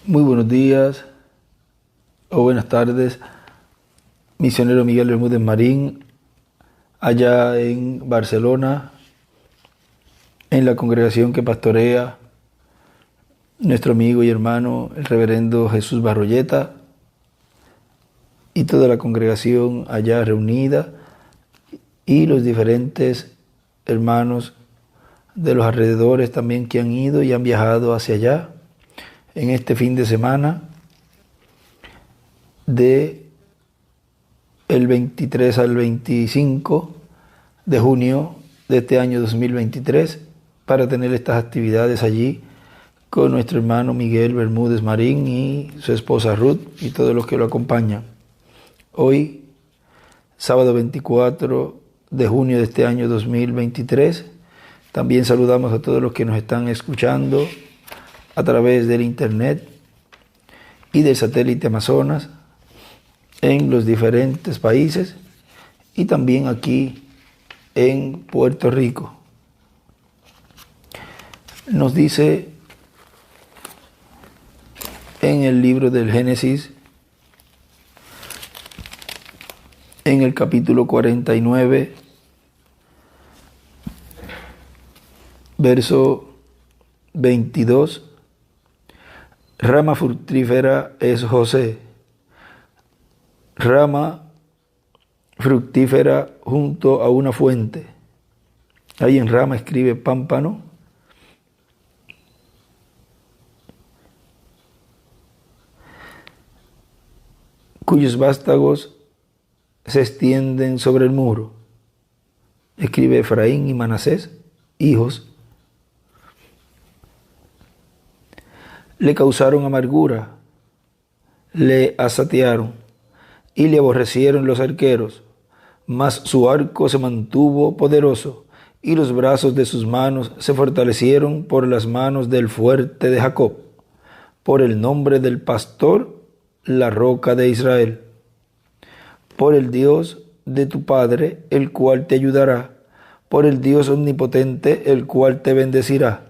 Muy buenos días o buenas tardes, misionero Miguel Bermúdez Marín, allá en Barcelona, en la congregación que pastorea nuestro amigo y hermano, el reverendo Jesús Barroyeta, y toda la congregación allá reunida, y los diferentes hermanos de los alrededores también que han ido y han viajado hacia allá en este fin de semana de el 23 al 25 de junio de este año 2023 para tener estas actividades allí con nuestro hermano Miguel Bermúdez Marín y su esposa Ruth y todos los que lo acompañan. Hoy, sábado 24 de junio de este año 2023, también saludamos a todos los que nos están escuchando a través del internet y del satélite Amazonas en los diferentes países y también aquí en Puerto Rico. Nos dice en el libro del Génesis, en el capítulo 49, verso 22, rama fructífera es José, rama fructífera junto a una fuente. Ahí en rama escribe pámpano. Cuyos vástagos se extienden sobre el muro. Escribe Efraín y Manasés, hijos. Le causaron amargura, le asatearon y le aborrecieron los arqueros, mas su arco se mantuvo poderoso y los brazos de sus manos se fortalecieron por las manos del fuerte de Jacob, por el nombre del pastor, la roca de Israel, por el Dios de tu Padre, el cual te ayudará, por el Dios omnipotente, el cual te bendecirá,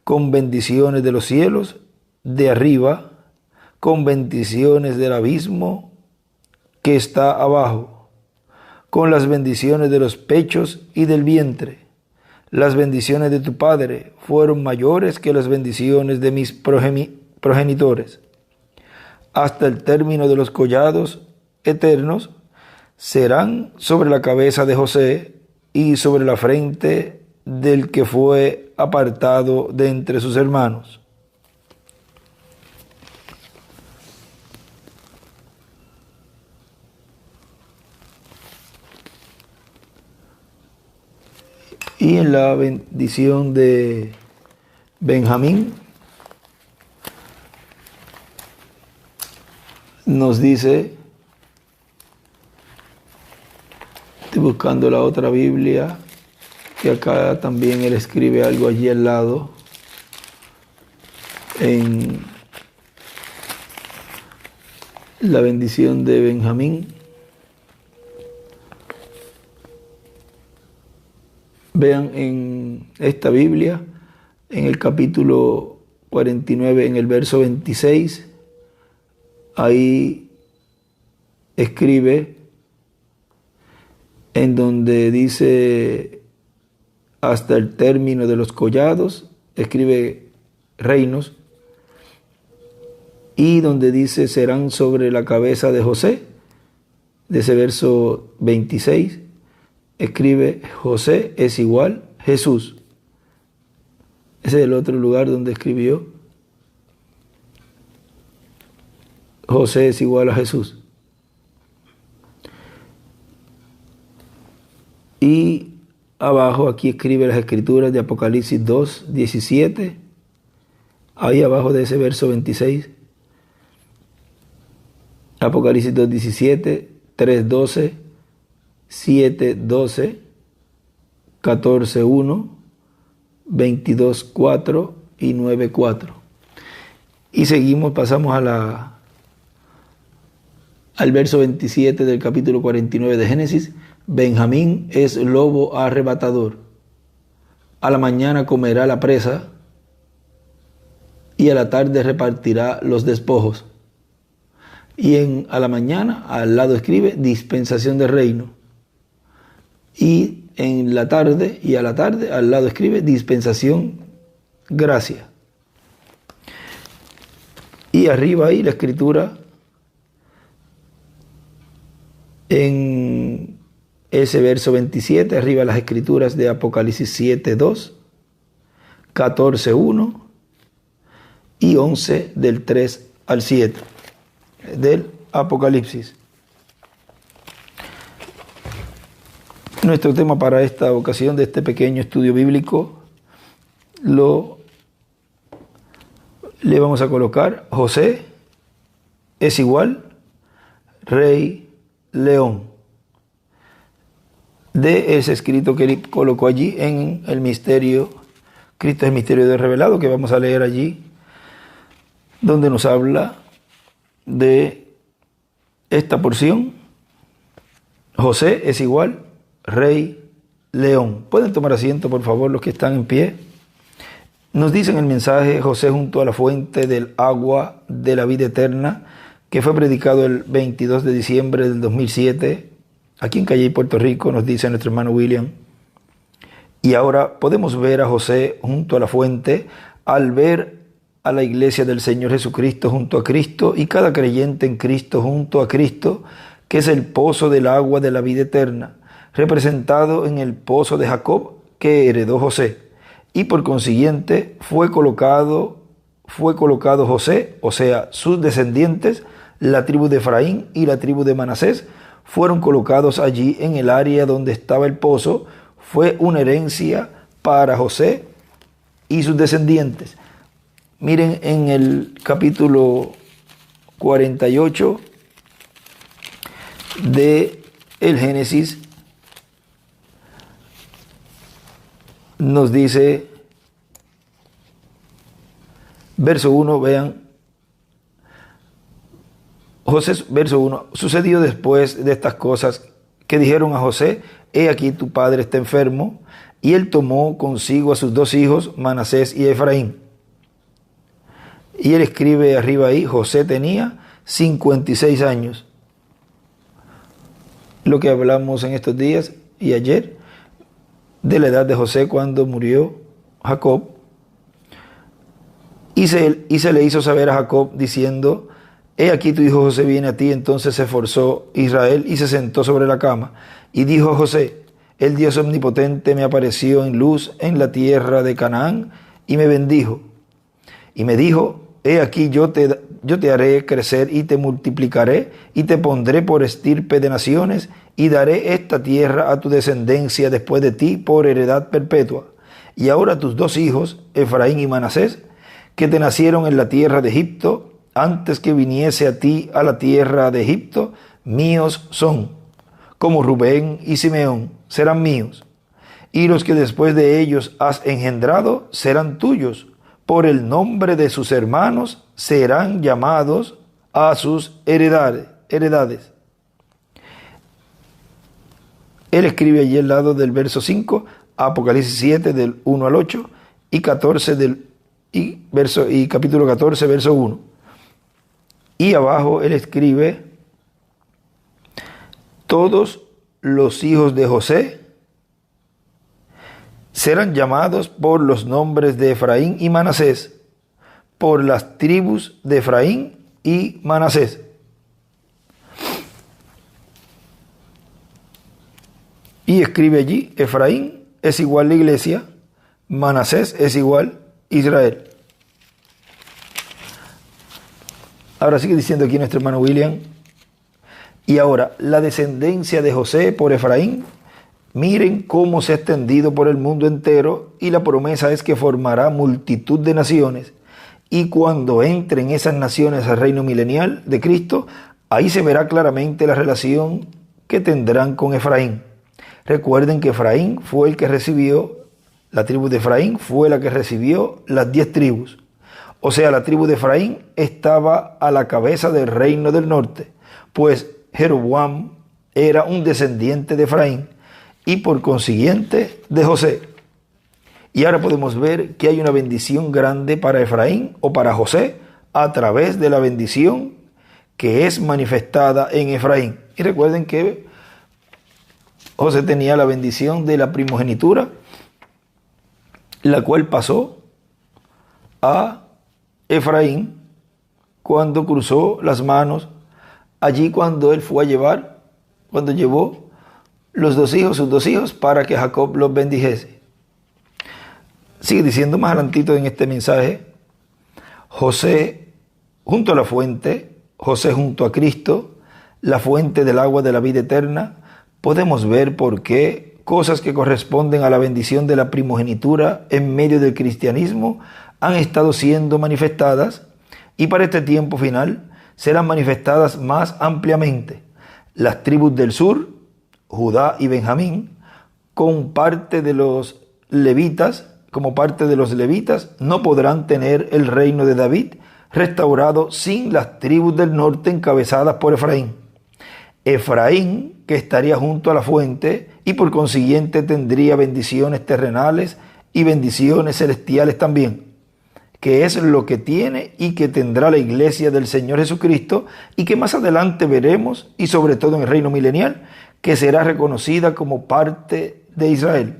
con bendiciones de los cielos de arriba, con bendiciones del abismo que está abajo, con las bendiciones de los pechos y del vientre. Las bendiciones de tu Padre fueron mayores que las bendiciones de mis progenitores. Hasta el término de los collados eternos serán sobre la cabeza de José y sobre la frente del que fue apartado de entre sus hermanos. Y en la bendición de Benjamín nos dice, estoy buscando la otra Biblia, que acá también él escribe algo allí al lado, en la bendición de Benjamín. Vean en esta Biblia, en el capítulo 49, en el verso 26, ahí escribe, en donde dice hasta el término de los collados, escribe reinos, y donde dice serán sobre la cabeza de José, de ese verso 26, escribe José es igual Jesús. Ese es el otro lugar donde escribió José es igual a Jesús. Y abajo aquí escribe las escrituras de Apocalipsis 2, 17. Ahí abajo de ese verso 26. Apocalipsis 2, 17, 3, 12, 7, 12, 14, 1, 22, 4 y 9, 4. Y seguimos, pasamos al verso 27 del capítulo 49 de Génesis. Benjamín es lobo arrebatador. A la mañana comerá la presa y a la tarde repartirá los despojos. Y a la mañana al lado escribe dispensación de reino. Y en la tarde y a la tarde al lado escribe dispensación gracia. Y arriba ahí la escritura en ese verso 27, arriba las escrituras de Apocalipsis 7:2, 14:1 y 11 del 3 al 7 del Apocalipsis. Nuestro tema para esta ocasión de este pequeño estudio bíblico le vamos a colocar José es igual rey león, de ese escrito que él colocó allí en el misterio, Cristo es el misterio de revelado, que vamos a leer allí, donde nos habla de esta porción. José es igual rey león. Pueden tomar asiento, por favor, los que están en pie. Nos dice en el mensaje José junto a la fuente del agua de la vida eterna, que fue predicado el 22 de diciembre del 2007, aquí en Calley, Puerto Rico, nos dice nuestro hermano William. Y ahora podemos ver a José junto a la fuente al ver a la iglesia del Señor Jesucristo junto a Cristo y cada creyente en Cristo junto a Cristo, que es el pozo del agua de la vida eterna, representado en el pozo de Jacob que heredó José. Y por consiguiente fue colocado José, o sea, sus descendientes, la tribu de Efraín y la tribu de Manasés, fueron colocados allí en el área donde estaba el pozo. Fue una herencia para José y sus descendientes. Miren en el capítulo 48 de el Génesis, nos dice, verso 1, vean, José, verso 1, sucedió después de estas cosas que dijeron a José, he aquí tu padre está enfermo, y él tomó consigo a sus dos hijos, Manasés y Efraín. Y él escribe arriba ahí, José tenía 56 años. Lo que hablamos en estos días y ayer, de la edad de José cuando murió Jacob. Y se le hizo saber a Jacob diciendo, he aquí tu hijo José viene a ti. Entonces se esforzó Israel y se sentó sobre la cama. Y dijo José, el Dios omnipotente me apareció en luz en la tierra de Canaán y me bendijo. Y me dijo, he aquí yo te haré crecer y te multiplicaré y te pondré por estirpe de naciones y daré esta tierra a tu descendencia después de ti por heredad perpetua. Y ahora tus dos hijos, Efraín y Manasés, que te nacieron en la tierra de Egipto, antes que viniese a ti a la tierra de Egipto, míos son, como Rubén y Simeón serán míos. Y los que después de ellos has engendrado serán tuyos. Por el nombre de sus hermanos serán llamados a sus heredades. Él escribe allí al lado del verso 5, Apocalipsis 7 del 1 al 8 y capítulo 14, verso 1. Y abajo él escribe, todos los hijos de José serán llamados por los nombres de Efraín y Manasés, por las tribus de Efraín y Manasés. Y escribe allí, Efraín es igual la iglesia, Manasés es igual Israel. Ahora sigue diciendo aquí nuestro hermano William, y ahora la descendencia de José por Efraín, miren cómo se ha extendido por el mundo entero, y la promesa es que formará multitud de naciones, y cuando entren esas naciones al reino milenial de Cristo, ahí se verá claramente la relación que tendrán con Efraín. Recuerden que Efraín fue el que recibió, la tribu de Efraín fue la que recibió las 10 tribus. O sea, la tribu de Efraín estaba a la cabeza del reino del norte, pues Jeroboam era un descendiente de Efraín y por consiguiente de José. Y ahora podemos ver que hay una bendición grande para Efraín o para José a través de la bendición que es manifestada en Efraín. Y recuerden que José tenía la bendición de la primogenitura, la cual pasó a Efraín cuando cruzó las manos, allí cuando él fue a llevar, cuando llevó sus dos hijos, para que Jacob los bendijese. Sigue diciendo más adelantito en este mensaje: José junto a la fuente, José junto a Cristo, la fuente del agua de la vida eterna. Podemos ver por qué cosas que corresponden a la bendición de la primogenitura en medio del cristianismo han estado siendo manifestadas, y para este tiempo final serán manifestadas más ampliamente. Las tribus del sur, Judá y Benjamín, como parte de los levitas, no podrán tener el reino de David restaurado sin las tribus del norte encabezadas por Efraín. Efraín, que estaría junto a la fuente y por consiguiente tendría bendiciones terrenales y bendiciones celestiales también, que es lo que tiene y que tendrá la iglesia del Señor Jesucristo, y que más adelante veremos, y sobre todo en el reino milenial, que será reconocida como parte de Israel.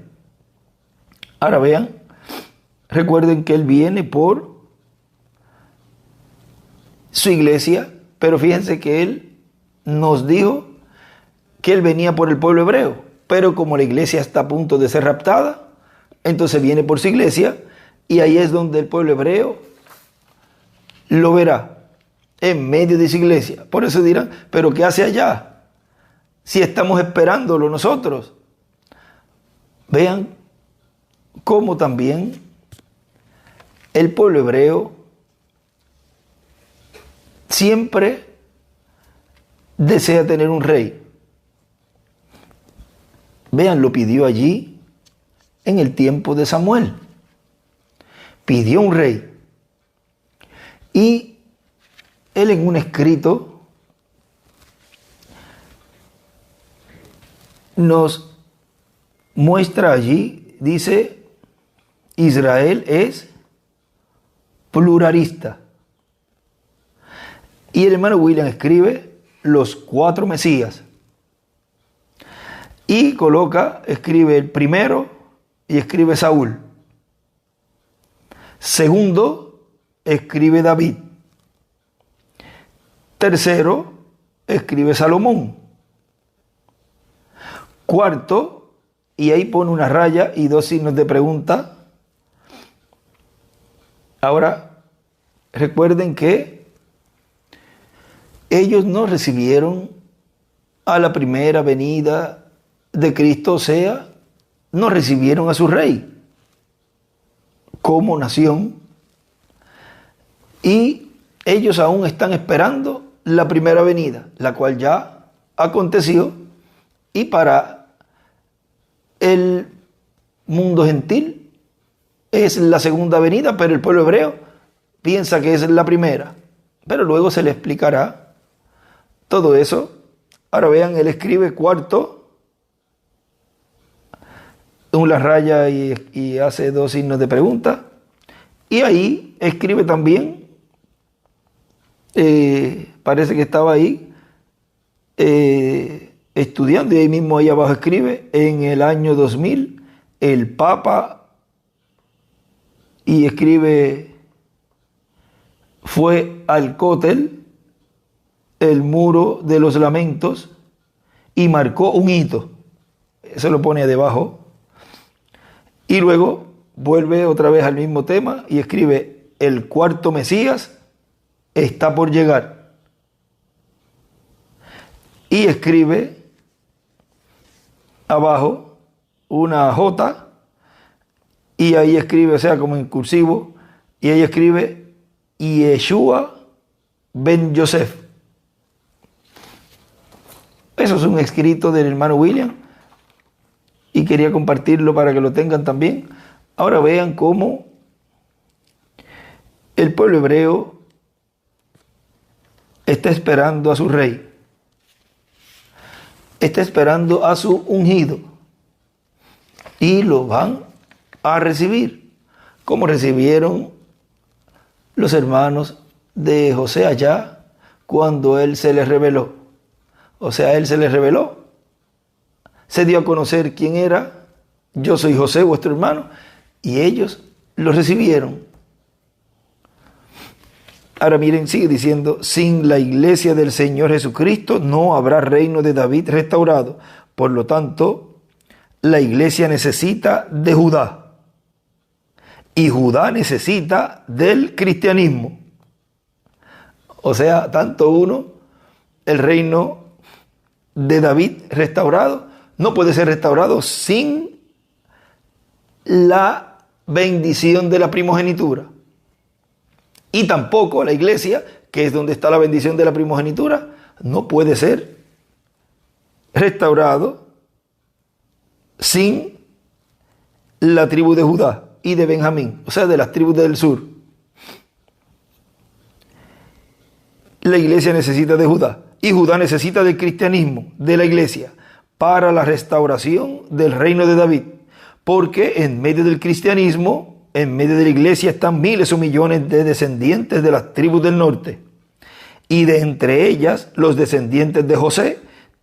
Ahora vean, recuerden que Él viene por su iglesia, pero fíjense que Él nos dijo que Él venía por el pueblo hebreo, pero como la iglesia está a punto de ser raptada, entonces viene por su iglesia, y ahí es donde el pueblo hebreo lo verá, en medio de su iglesia. Por eso dirán, ¿pero qué hace allá? Si estamos esperándolo nosotros. Vean cómo también el pueblo hebreo siempre desea tener un rey. Vean, lo pidió allí en el tiempo de Samuel. Pidió un rey. Y él en un escrito nos muestra allí, dice, Israel es pluralista. Y el hermano William escribe los 4 Mesías. Y escribe el primero y escribe Saúl. Segundo, escribe David. Tercero, escribe Salomón. Cuarto, y ahí pone una raya y 2 signos de pregunta. Ahora, recuerden que ellos no recibieron a la primera venida de Cristo, o sea, no recibieron a su rey como nación, y ellos aún están esperando la primera venida, la cual ya aconteció, y para el mundo gentil es la segunda venida, pero el pueblo hebreo piensa que es la primera, pero luego se le explicará todo eso. Ahora vean, él escribe cuarto, una raya y hace 2 signos de pregunta, y ahí escribe también, parece que estaba ahí estudiando, y ahí mismo ahí abajo escribe, en el año 2000 el Papa, y escribe, fue al Cótel, el muro de los lamentos, y marcó un hito. Eso lo pone debajo. Y luego vuelve otra vez al mismo tema y escribe, el cuarto Mesías está por llegar. Y escribe abajo una J, y ahí escribe, o sea, como en cursivo, y ahí escribe Yeshua ben Yosef. Eso es un escrito del hermano William, y quería compartirlo para que lo tengan también. Ahora vean cómo el pueblo hebreo está esperando a su rey, está esperando a su ungido, y lo van a recibir, como recibieron los hermanos de José allá cuando él se les reveló. O sea, él se les reveló, se dio a conocer quién era: yo soy José, vuestro hermano, y ellos lo recibieron. Ahora miren, sigue diciendo: sin la iglesia del Señor Jesucristo no habrá reino de David restaurado. Por lo tanto, la iglesia necesita de Judá, y Judá necesita del cristianismo. O sea, tanto uno, el reino de David restaurado, no puede ser restaurado sin la bendición de la primogenitura. Y tampoco la iglesia, que es donde está la bendición de la primogenitura, no puede ser restaurado sin la tribu de Judá y de Benjamín, o sea, de las tribus del sur. La iglesia necesita de Judá, y Judá necesita del cristianismo, de la iglesia, para la restauración del reino de David. Porque en medio del cristianismo, en medio de la iglesia, están miles o millones de descendientes de las tribus del norte. Y de entre ellas, los descendientes de José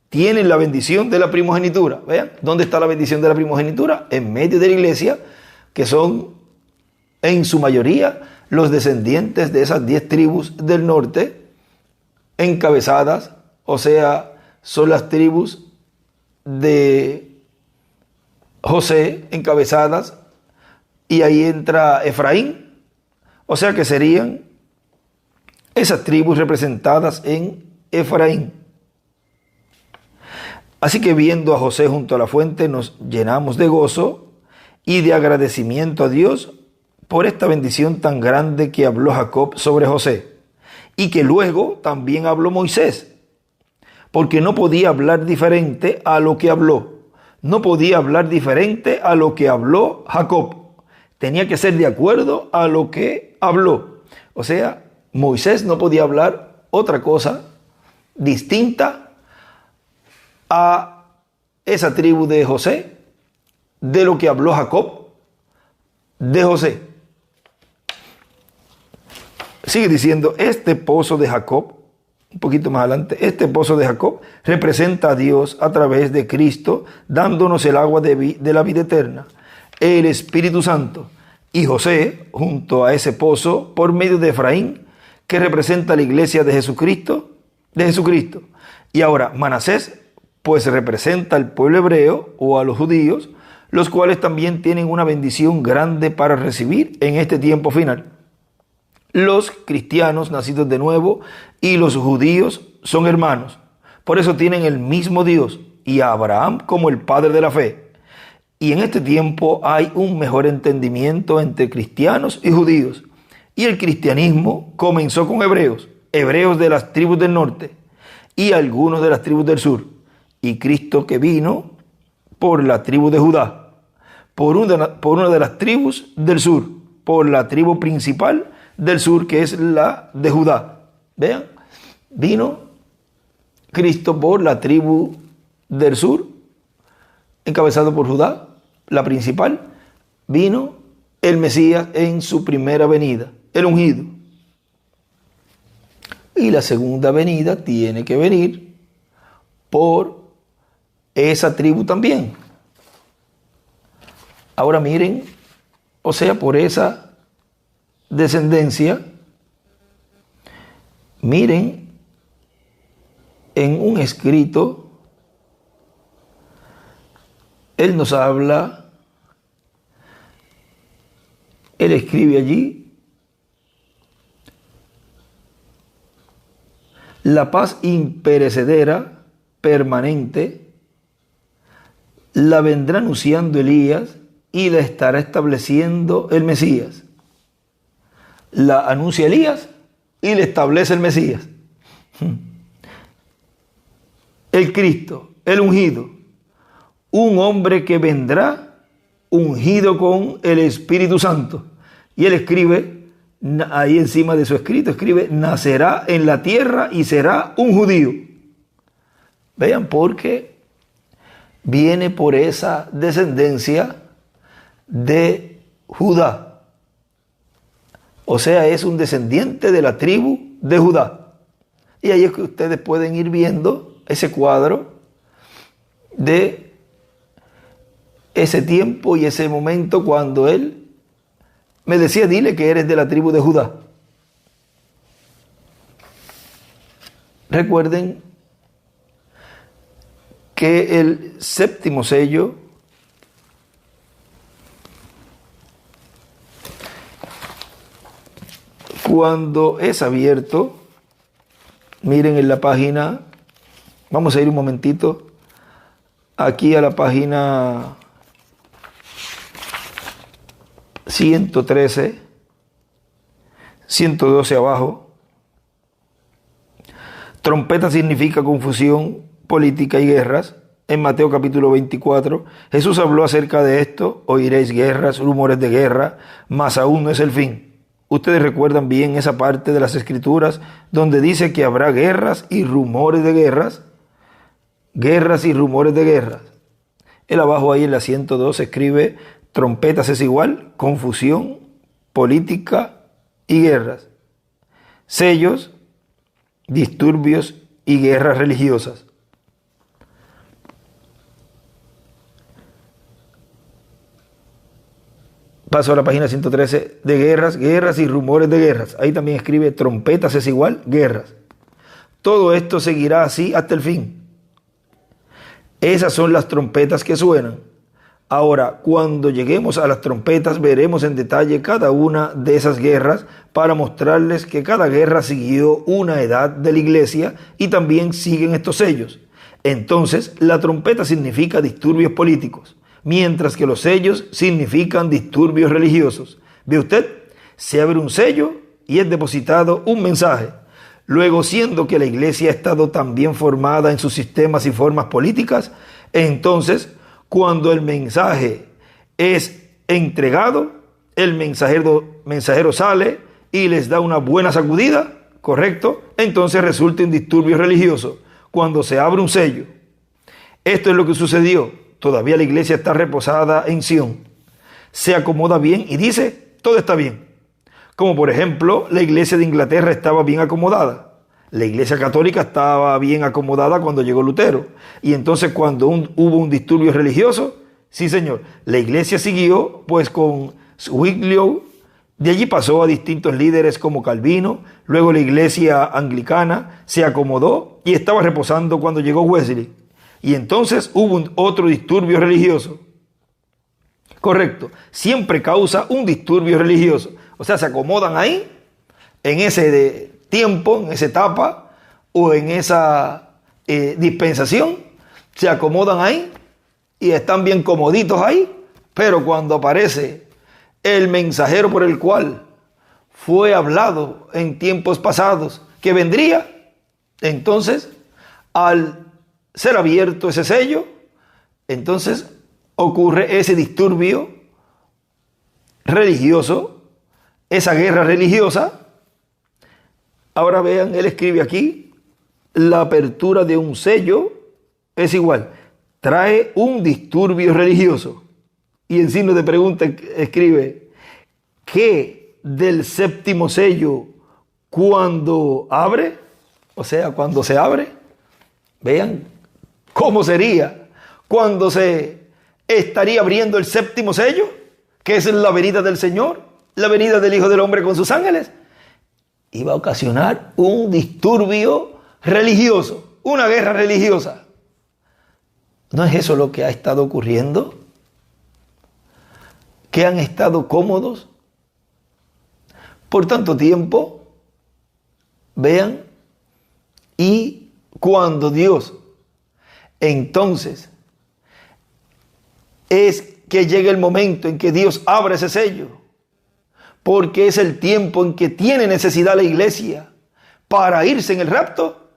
tienen la bendición de la primogenitura. Vean, ¿dónde está la bendición de la primogenitura? En medio de la iglesia, que son en su mayoría los descendientes de esas 10 tribus del norte, encabezadas, o sea, son las tribus de José encabezadas, y ahí entra Efraín, o sea que serían esas tribus representadas en Efraín. Así que viendo a José junto a la fuente nos llenamos de gozo y de agradecimiento a Dios por esta bendición tan grande que habló Jacob sobre José, y que luego también habló Moisés, porque no podía hablar diferente a lo que habló. No podía hablar diferente a lo que habló Jacob. Tenía que ser de acuerdo a lo que habló. O sea, Moisés no podía hablar otra cosa distinta a esa tribu de José, de lo que habló Jacob de José. Sigue diciendo: este pozo de Jacob, un poquito más adelante, este pozo de Jacob representa a Dios a través de Cristo, dándonos el agua de la vida eterna, el Espíritu Santo. Y José, junto a ese pozo, por medio de Efraín, que representa a la iglesia de Jesucristo. Y ahora Manasés, pues representa al pueblo hebreo o a los judíos, los cuales también tienen una bendición grande para recibir en este tiempo final. Los cristianos nacidos de nuevo y los judíos son hermanos. Por eso tienen el mismo Dios y a Abraham como el padre de la fe. Y en este tiempo hay un mejor entendimiento entre cristianos y judíos. Y el cristianismo comenzó con hebreos de las tribus del norte y algunos de las tribus del sur. Y Cristo, que vino por la tribu de Judá, por una de las tribus del sur, por la tribu principal del sur, que es la de Judá. Vean, vino Cristo por la tribu del sur, encabezado por Judá, la principal. Vino el Mesías en su primera venida, el ungido. Y la segunda venida tiene que venir por esa tribu también. Ahora miren, o sea, por esa descendencia, miren en un escrito, él nos habla, él escribe allí: la paz imperecedera, permanente, la vendrá anunciando Elías y la estará estableciendo el Mesías. La anuncia Elías y le establece el Mesías. El Cristo, el ungido, un hombre que vendrá ungido con el Espíritu Santo. Y él escribe, ahí encima de su escrito, escribe: nacerá en la tierra y será un judío. Vean, porque viene por esa descendencia de Judá. O sea, es un descendiente de la tribu de Judá. Y ahí es que ustedes pueden ir viendo ese cuadro de ese tiempo y ese momento cuando él me decía, dile que eres de la tribu de Judá. Recuerden que el séptimo sello cuando es abierto, miren en la página, vamos a ir un momentito aquí a la página 113, 112 abajo. Trompeta significa confusión, política y guerras. En Mateo capítulo 24, Jesús habló acerca de esto: oiréis guerras, rumores de guerra, mas aún no es el fin. Ustedes recuerdan bien esa parte de las Escrituras donde dice que habrá guerras y rumores de guerras. Guerras y rumores de guerras. Él abajo ahí en la 102 escribe: trompetas es igual, confusión, política y guerras. Sellos, disturbios y guerras religiosas. Paso a la página 113 de guerras, guerras y rumores de guerras. Ahí también escribe: trompetas es igual, guerras. Todo esto seguirá así hasta el fin. Esas son las trompetas que suenan. Ahora, cuando lleguemos a las trompetas, veremos en detalle cada una de esas guerras para mostrarles que cada guerra siguió una edad de la iglesia y también siguen estos sellos. Entonces, la trompeta significa disturbios políticos, mientras que los sellos significan disturbios religiosos. ¿Ve usted? Se abre un sello y es depositado un mensaje. Luego, siendo que la iglesia ha estado tan bien formada en sus sistemas y formas políticas, entonces, cuando el mensaje es entregado, el mensajero sale y les da una buena sacudida, ¿correcto? Entonces resulta un disturbio religioso cuando se abre un sello. Esto es lo que sucedió. Todavía la iglesia está reposada en Sión. Se acomoda bien y dice, todo está bien. Como por ejemplo, la iglesia de Inglaterra estaba bien acomodada. La iglesia católica estaba bien acomodada cuando llegó Lutero. Y entonces cuando hubo un disturbio religioso, sí señor, la iglesia siguió pues con Zwinglio. De allí pasó a distintos líderes como Calvino. Luego la iglesia anglicana se acomodó y estaba reposando cuando llegó Wesley. Y entonces hubo otro disturbio religioso. Correcto, siempre causa un disturbio religioso. O sea, se acomodan ahí, en ese tiempo, en esa etapa, o en esa dispensación, se acomodan ahí y están bien comoditos ahí, pero cuando aparece el mensajero por el cual fue hablado en tiempos pasados que vendría, entonces, al ser abierto ese sello, entonces ocurre ese disturbio religioso, esa guerra religiosa. Ahora vean, él escribe aquí, la apertura de un sello es igual, trae un disturbio religioso. Y en signo de pregunta escribe, ¿qué del séptimo sello cuando abre? O sea, cuando se abre, vean cómo sería cuando se estaría abriendo el séptimo sello, que es la venida del Señor, la venida del Hijo del Hombre con sus ángeles. Iba a ocasionar un disturbio religioso, una guerra religiosa. ¿No es eso lo que ha estado ocurriendo? ¿Que han estado cómodos por tanto tiempo? Vean, y cuando Dios entonces es que llegue el momento en que Dios abra ese sello, porque es el tiempo en que tiene necesidad la iglesia para irse en el rapto,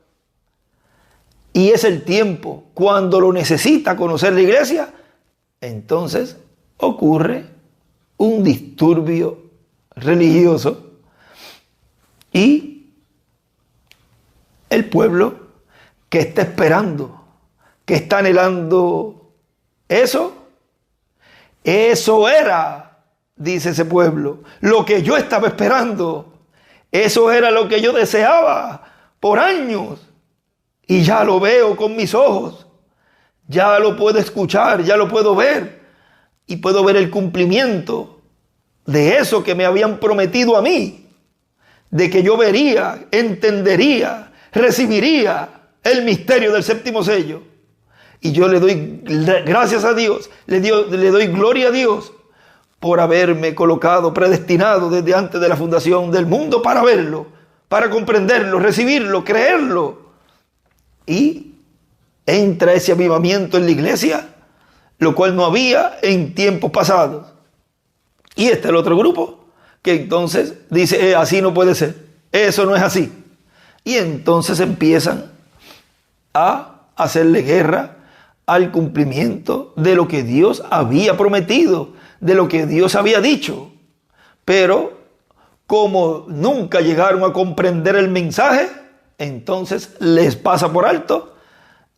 y es el tiempo cuando lo necesita conocer la iglesia, entonces ocurre un disturbio religioso y el pueblo que está esperando, que está anhelando eso, Eso era, dice ese pueblo, lo que yo estaba esperando. Eso era lo que yo deseaba por años. Y ya lo veo con mis ojos. Ya lo puedo escuchar, ya lo puedo ver. Y puedo ver el cumplimiento de eso que me habían prometido a mí. De que yo vería, entendería, recibiría el misterio del séptimo sello. Y yo le doy gracias a Dios, le doy gloria a Dios por haberme colocado, predestinado desde antes de la fundación del mundo para verlo, para comprenderlo, recibirlo, creerlo. Y entra ese avivamiento en la iglesia, lo cual no había en tiempos pasados. Y este es el otro grupo que entonces dice, así no puede ser, eso no es así. Y entonces empiezan a hacerle guerra al cumplimiento de lo que Dios había prometido, de lo que Dios había dicho. Pero como nunca llegaron a comprender el mensaje, entonces les pasa por alto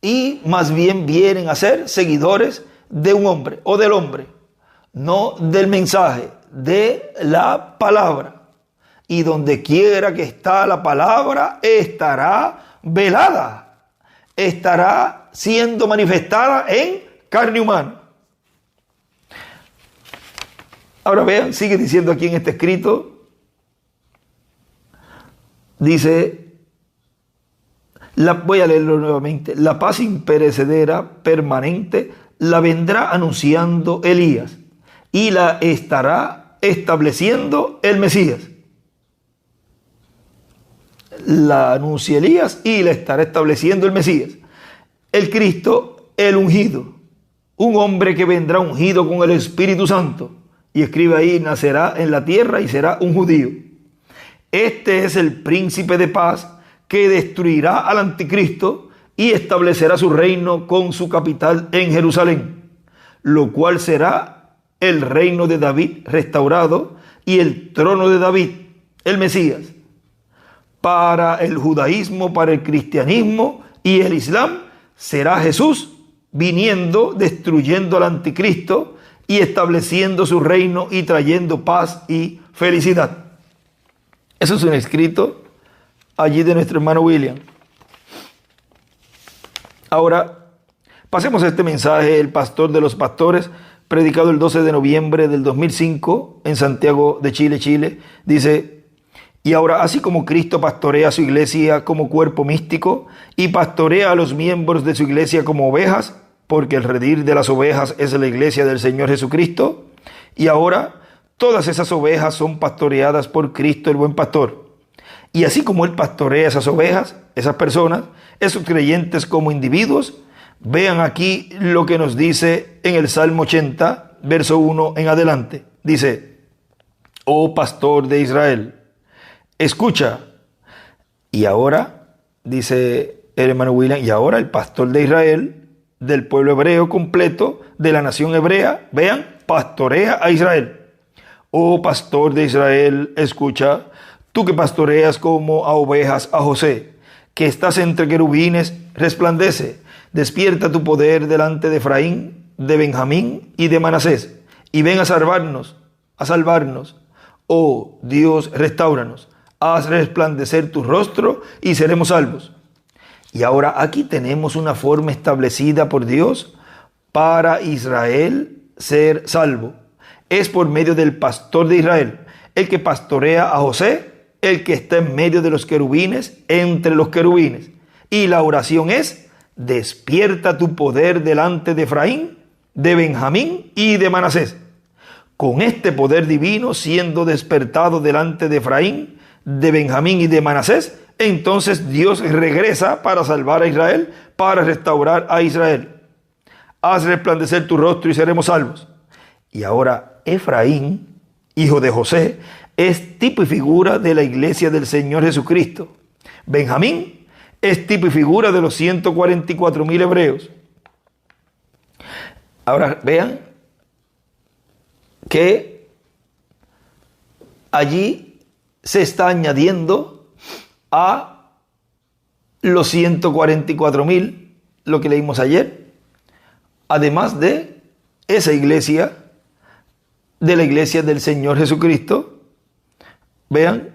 y más bien vienen a ser seguidores de un hombre o del hombre, no del mensaje, de la palabra. Y donde quiera que está la palabra, estará velada, estará siendo manifestada en carne humana. Ahora vean, sigue diciendo aquí en este escrito, dice, voy a leerlo nuevamente, la paz imperecedera, permanente, la vendrá anunciando Elías y la estará estableciendo el Mesías. La anuncia Elías y la estará estableciendo el Mesías. El Cristo, el ungido, un hombre que vendrá ungido con el Espíritu Santo. Y escribe ahí, nacerá en la tierra y será un judío. Este es el príncipe de paz que destruirá al anticristo y establecerá su reino con su capital en Jerusalén, lo cual será el reino de David restaurado y el trono de David, el Mesías, para el judaísmo, para el cristianismo y el islam, será Jesús viniendo, destruyendo al anticristo y estableciendo su reino y trayendo paz y felicidad. Eso es un escrito allí de nuestro hermano William. Ahora, pasemos a este mensaje, el pastor de los pastores, predicado el 12 de noviembre del 2005 en Santiago de Chile, Chile. Dice, y ahora, así como Cristo pastorea a su iglesia como cuerpo místico y pastorea a los miembros de su iglesia como ovejas, porque el redil de las ovejas es la iglesia del Señor Jesucristo, y ahora todas esas ovejas son pastoreadas por Cristo el buen pastor. Y así como Él pastorea esas ovejas, esas personas, esos creyentes como individuos, vean aquí lo que nos dice en el Salmo 80, verso 1 en adelante. Dice, oh pastor de Israel, escucha. Y ahora, dice el hermano William, y ahora el pastor de Israel, del pueblo hebreo completo, de la nación hebrea, vean, pastorea a Israel. Oh pastor de Israel, escucha, tú que pastoreas como a ovejas a José, que estás entre querubines, resplandece, despierta tu poder delante de Efraín, de Benjamín y de Manasés, y ven a salvarnos, oh Dios, restáuranos, haz resplandecer tu rostro y seremos salvos. Y ahora aquí tenemos una forma establecida por Dios para Israel ser salvo. Es por medio del pastor de Israel, el que pastorea a José, el que está en medio de los querubines, entre los querubines. Y la oración es, despierta tu poder delante de Efraín, de Benjamín y de Manasés. Con este poder divino siendo despertado delante de Efraín, de Benjamín y de Manasés, entonces Dios regresa para salvar a Israel, para restaurar a Israel. Haz resplandecer tu rostro y seremos salvos. Y ahora Efraín, hijo de José, es tipo y figura de la iglesia del Señor Jesucristo. Benjamín es tipo y figura de los 144,000 hebreos. Ahora vean que allí se está añadiendo a los 144,000, lo que leímos ayer, además de esa iglesia de la iglesia del Señor Jesucristo. Vean,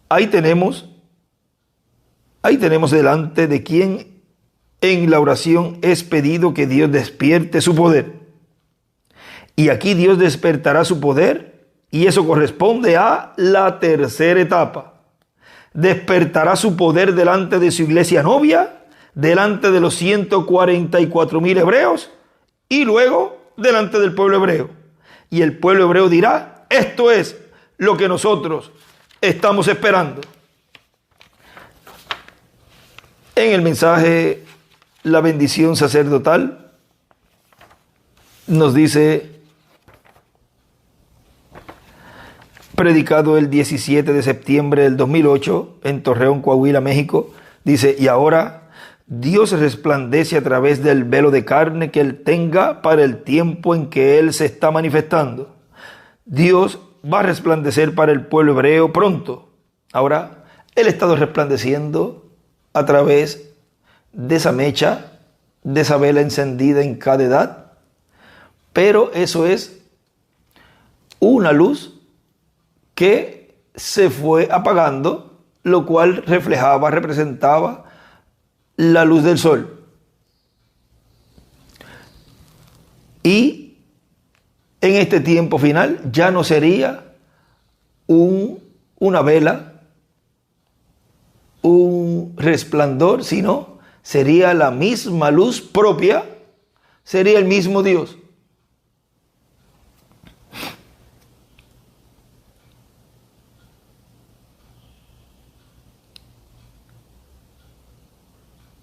ahí tenemos delante de quien en la oración es pedido que Dios despierte su poder. Y aquí Dios despertará su poder, y eso corresponde a la tercera etapa. Despertará su poder delante de su iglesia novia, delante de los 144,000 hebreos, y luego delante del pueblo hebreo. Y el pueblo hebreo dirá: esto es lo que nosotros estamos esperando. En el mensaje La bendición sacerdotal nos dice, predicado el 17 de septiembre del 2008 en Torreón, Coahuila, México, dice: y ahora Dios resplandece a través del velo de carne que Él tenga para el tiempo en que Él se está manifestando. Dios va a resplandecer para el pueblo hebreo pronto. Ahora, Él ha estado resplandeciendo a través de esa mecha, de esa vela encendida en cada edad, pero eso es una luz que se fue apagando, lo cual representaba la luz del sol. Y en este tiempo final ya no sería una vela, un resplandor, sino sería la misma luz propia, sería el mismo Dios.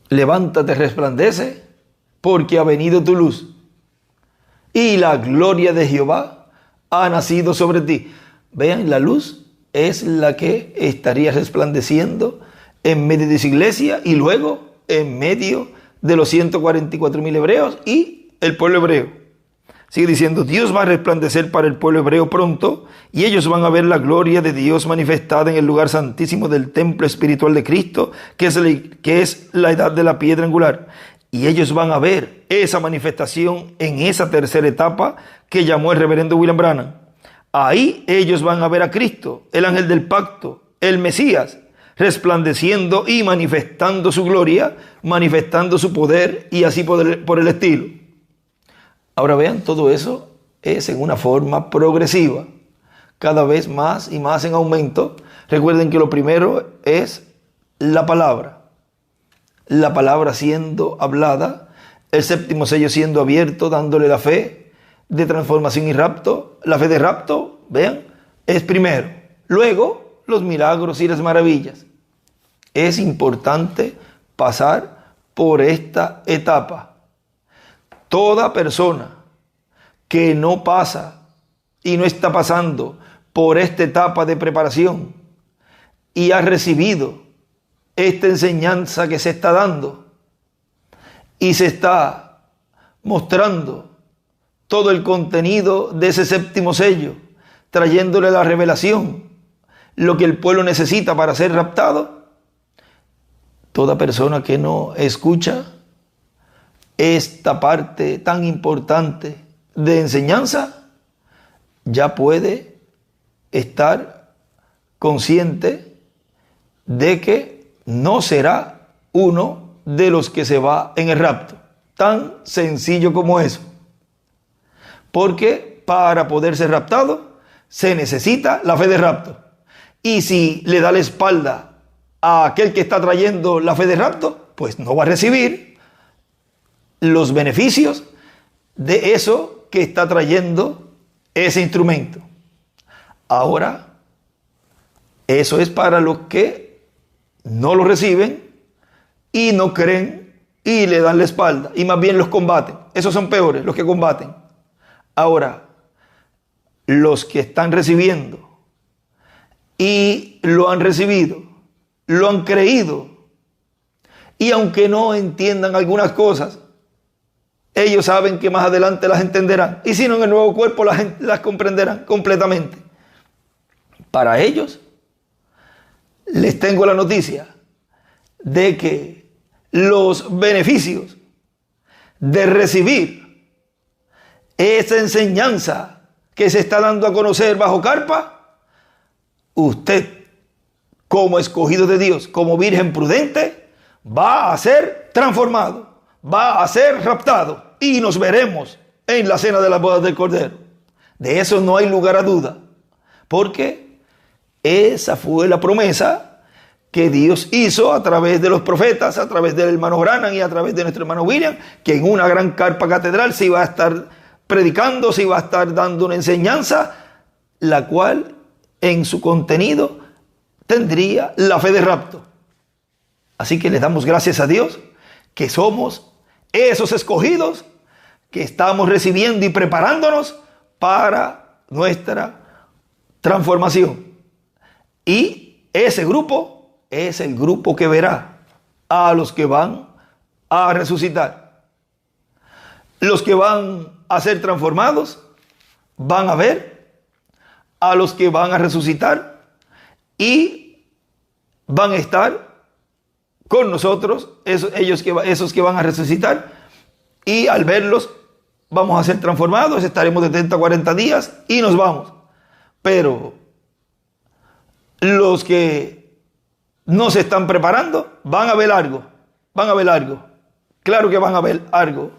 Levántate, resplandece, porque ha venido tu luz, y la gloria de Jehová ha nacido sobre ti. Vean, la luz es la que estaría resplandeciendo en medio de su iglesia y luego en medio de los 144,000 hebreos y el pueblo hebreo. Sigue diciendo: Dios va a resplandecer para el pueblo hebreo pronto, y ellos van a ver la gloria de Dios manifestada en el lugar santísimo del templo espiritual de Cristo, que es la edad de la piedra angular. Y ellos van a ver esa manifestación en esa tercera etapa que llamó el reverendo William Branham. Ahí ellos van a ver a Cristo, el ángel del pacto, el Mesías, resplandeciendo y manifestando su gloria, manifestando su poder y así por el estilo. Ahora vean, todo eso es en una forma progresiva, cada vez más y más en aumento. Recuerden que lo primero es la palabra siendo hablada, el séptimo sello siendo abierto, dándole la fe de transformación y rapto. La fe de rapto, vean, es primero, luego los milagros y las maravillas. Es importante pasar por esta etapa. Toda persona que no pasa y no está pasando por esta etapa de preparación y ha recibido esta enseñanza que se está dando y se está mostrando todo el contenido de ese séptimo sello, trayéndole la revelación, lo que el pueblo necesita para ser raptado. Toda persona que no escucha esta parte tan importante de enseñanza ya puede estar consciente de que no será uno de los que se va en el rapto. Tan sencillo como eso. Porque para poder ser raptado se necesita la fe de rapto. Y si le da la espalda a aquel que está trayendo la fe de rapto, pues no va a recibir los beneficios de eso que está trayendo ese instrumento. Ahora, eso es para los que no lo reciben y no creen y le dan la espalda y más bien los combaten. Esos son peores, los que combaten. Ahora, los que están recibiendo y lo han recibido, lo han creído, y aunque no entiendan algunas cosas, ellos saben que más adelante las entenderán, y si no, en el nuevo cuerpo las comprenderán completamente. Para ellos, les tengo la noticia de que los beneficios de recibir esa enseñanza que se está dando a conocer bajo carpa, usted, como escogido de Dios, como virgen prudente, va a ser transformado, va a ser raptado y nos veremos en la cena de las bodas del Cordero. De eso no hay lugar a duda, porque esa fue la promesa que Dios hizo a través de los profetas, a través del hermano Branham y a través de nuestro hermano William, que en una gran carpa catedral se iba a estar predicando, se iba a estar dando una enseñanza, la cual en su contenido tendría la fe de rapto. Así que le damos gracias a Dios que somos esos escogidos que estamos recibiendo y preparándonos para nuestra transformación. Y ese grupo es el grupo que verá a los que van a resucitar. Los que van a ser transformados van a ver a los que van a resucitar y van a estar con nosotros, esos que van a resucitar, y al verlos vamos a ser transformados, estaremos de 30 a 40 días y nos vamos. Pero los que no se están preparando van a ver algo, claro que van a ver algo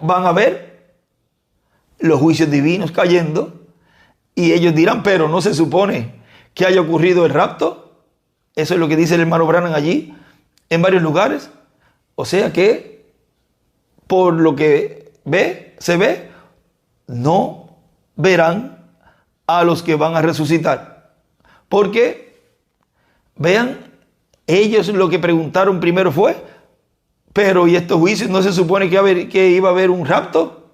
van a ver los juicios divinos cayendo, y ellos dirán, pero no se supone que haya ocurrido el rapto. Eso es lo que dice el hermano Branham allí, en varios lugares. O sea que, por lo que se ve, no verán a los que van a resucitar. Porque, vean, ellos lo que preguntaron primero fue, pero ¿y estos juicios no se supone que iba a haber un rapto?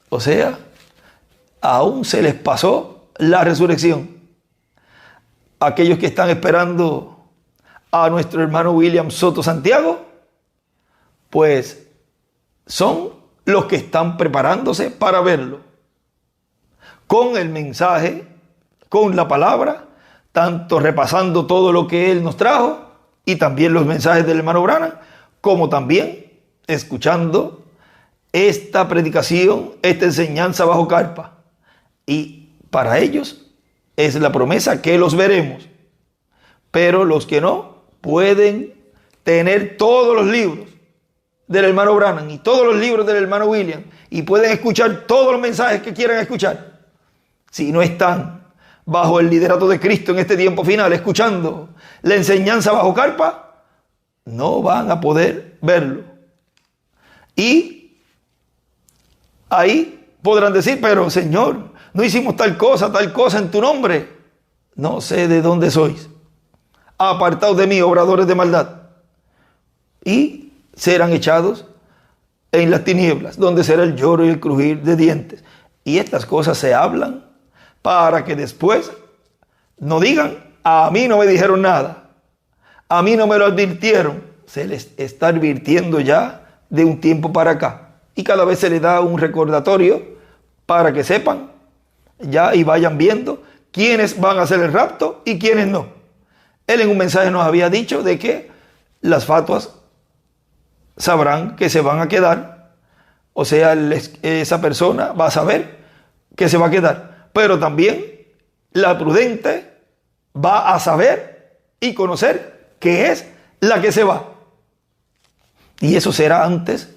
O sea, aún se les pasó la resurrección. Aquellos que están esperando a nuestro hermano William Soto Santiago, pues son los que están preparándose para verlo. Con el mensaje, con la palabra, tanto repasando todo lo que él nos trajo y también los mensajes del hermano Branham, como también escuchando esta predicación, esta enseñanza bajo carpa. Y para ellos es la promesa que los veremos. Pero los que no pueden tener todos los libros del hermano Branham y todos los libros del hermano William y pueden escuchar todos los mensajes que quieran escuchar, si no están bajo el liderato de Cristo en este tiempo final, escuchando la enseñanza bajo carpa, no van a poder verlo. Y ahí podrán decir, pero Señor, no hicimos tal cosa en tu nombre. No sé de dónde sois. Apartaos de mí, obradores de maldad. Y serán echados en las tinieblas, donde será el lloro y el crujir de dientes. Y estas cosas se hablan para que después no digan, a mí no me dijeron nada, a mí no me lo advirtieron. Se les está advirtiendo ya de un tiempo para acá. Y cada vez se les da un recordatorio para que sepan ya y vayan viendo quiénes van a hacer el rapto y quiénes no. Él en un mensaje nos había dicho de que las fatuas sabrán que se van a quedar, o sea, esa persona va a saber que se va a quedar, pero también la prudente va a saber y conocer que es la que se va. Y eso será antes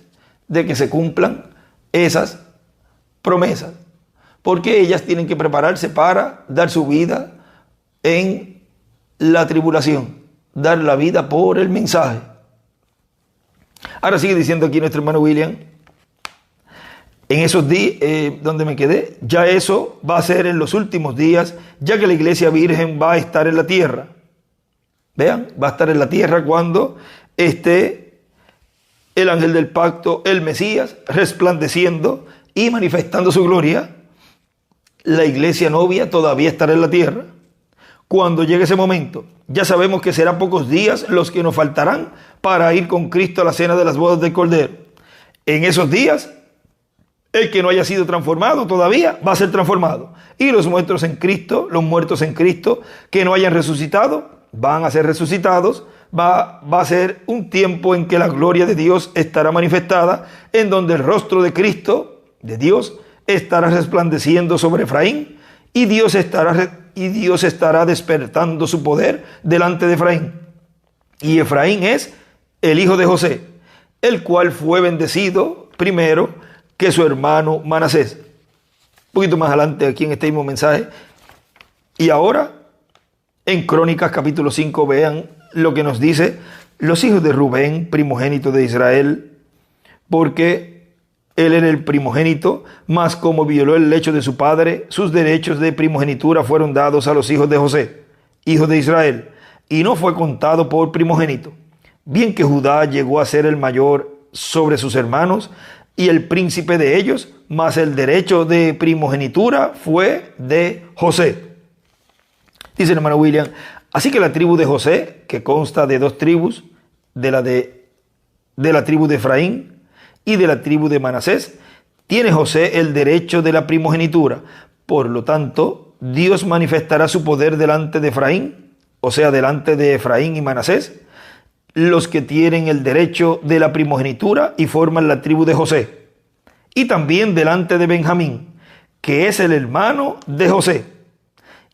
de que se cumplan esas promesas, porque ellas tienen que prepararse para dar su vida en la tribulación, dar la vida por el mensaje. Ahora sigue diciendo aquí nuestro hermano William, en esos días donde me quedé, ya eso va a ser en los últimos días, ya que la iglesia virgen va a estar en la tierra. Vean, va a estar en la tierra cuando esté el ángel del pacto, el Mesías, resplandeciendo y manifestando su gloria. La iglesia novia todavía estará en la tierra. Cuando llegue ese momento, ya sabemos que serán pocos días los que nos faltarán para ir con Cristo a la cena de las bodas del Cordero. En esos días, el que no haya sido transformado todavía va a ser transformado. Y los muertos en Cristo, que no hayan resucitado, van a ser resucitados. Va a ser un tiempo en que la gloria de Dios estará manifestada, en donde el rostro de Cristo, de Dios, estará resplandeciendo sobre Efraín, y Dios estará despertando su poder delante de Efraín. Y Efraín es el hijo de José, el cual fue bendecido primero que su hermano Manasés. Un poquito más adelante aquí en este mismo mensaje. Y ahora, en Crónicas capítulo 5, vean lo que nos dice los hijos de Rubén, primogénito de Israel, porque él era el primogénito, mas como violó el lecho de su padre, sus derechos de primogenitura fueron dados a los hijos de José, hijos de Israel, y no fue contado por primogénito. Bien que Judá llegó a ser el mayor sobre sus hermanos y el príncipe de ellos, mas el derecho de primogenitura fue de José. Dice el hermano William: así que la tribu de José, que consta de dos tribus, de la tribu de Efraín y de la tribu de Manasés, tiene José el derecho de la primogenitura. Por lo tanto, Dios manifestará su poder delante de Efraín, o sea, delante de Efraín y Manasés, los que tienen el derecho de la primogenitura y forman la tribu de José, y también delante de Benjamín, que es el hermano de José,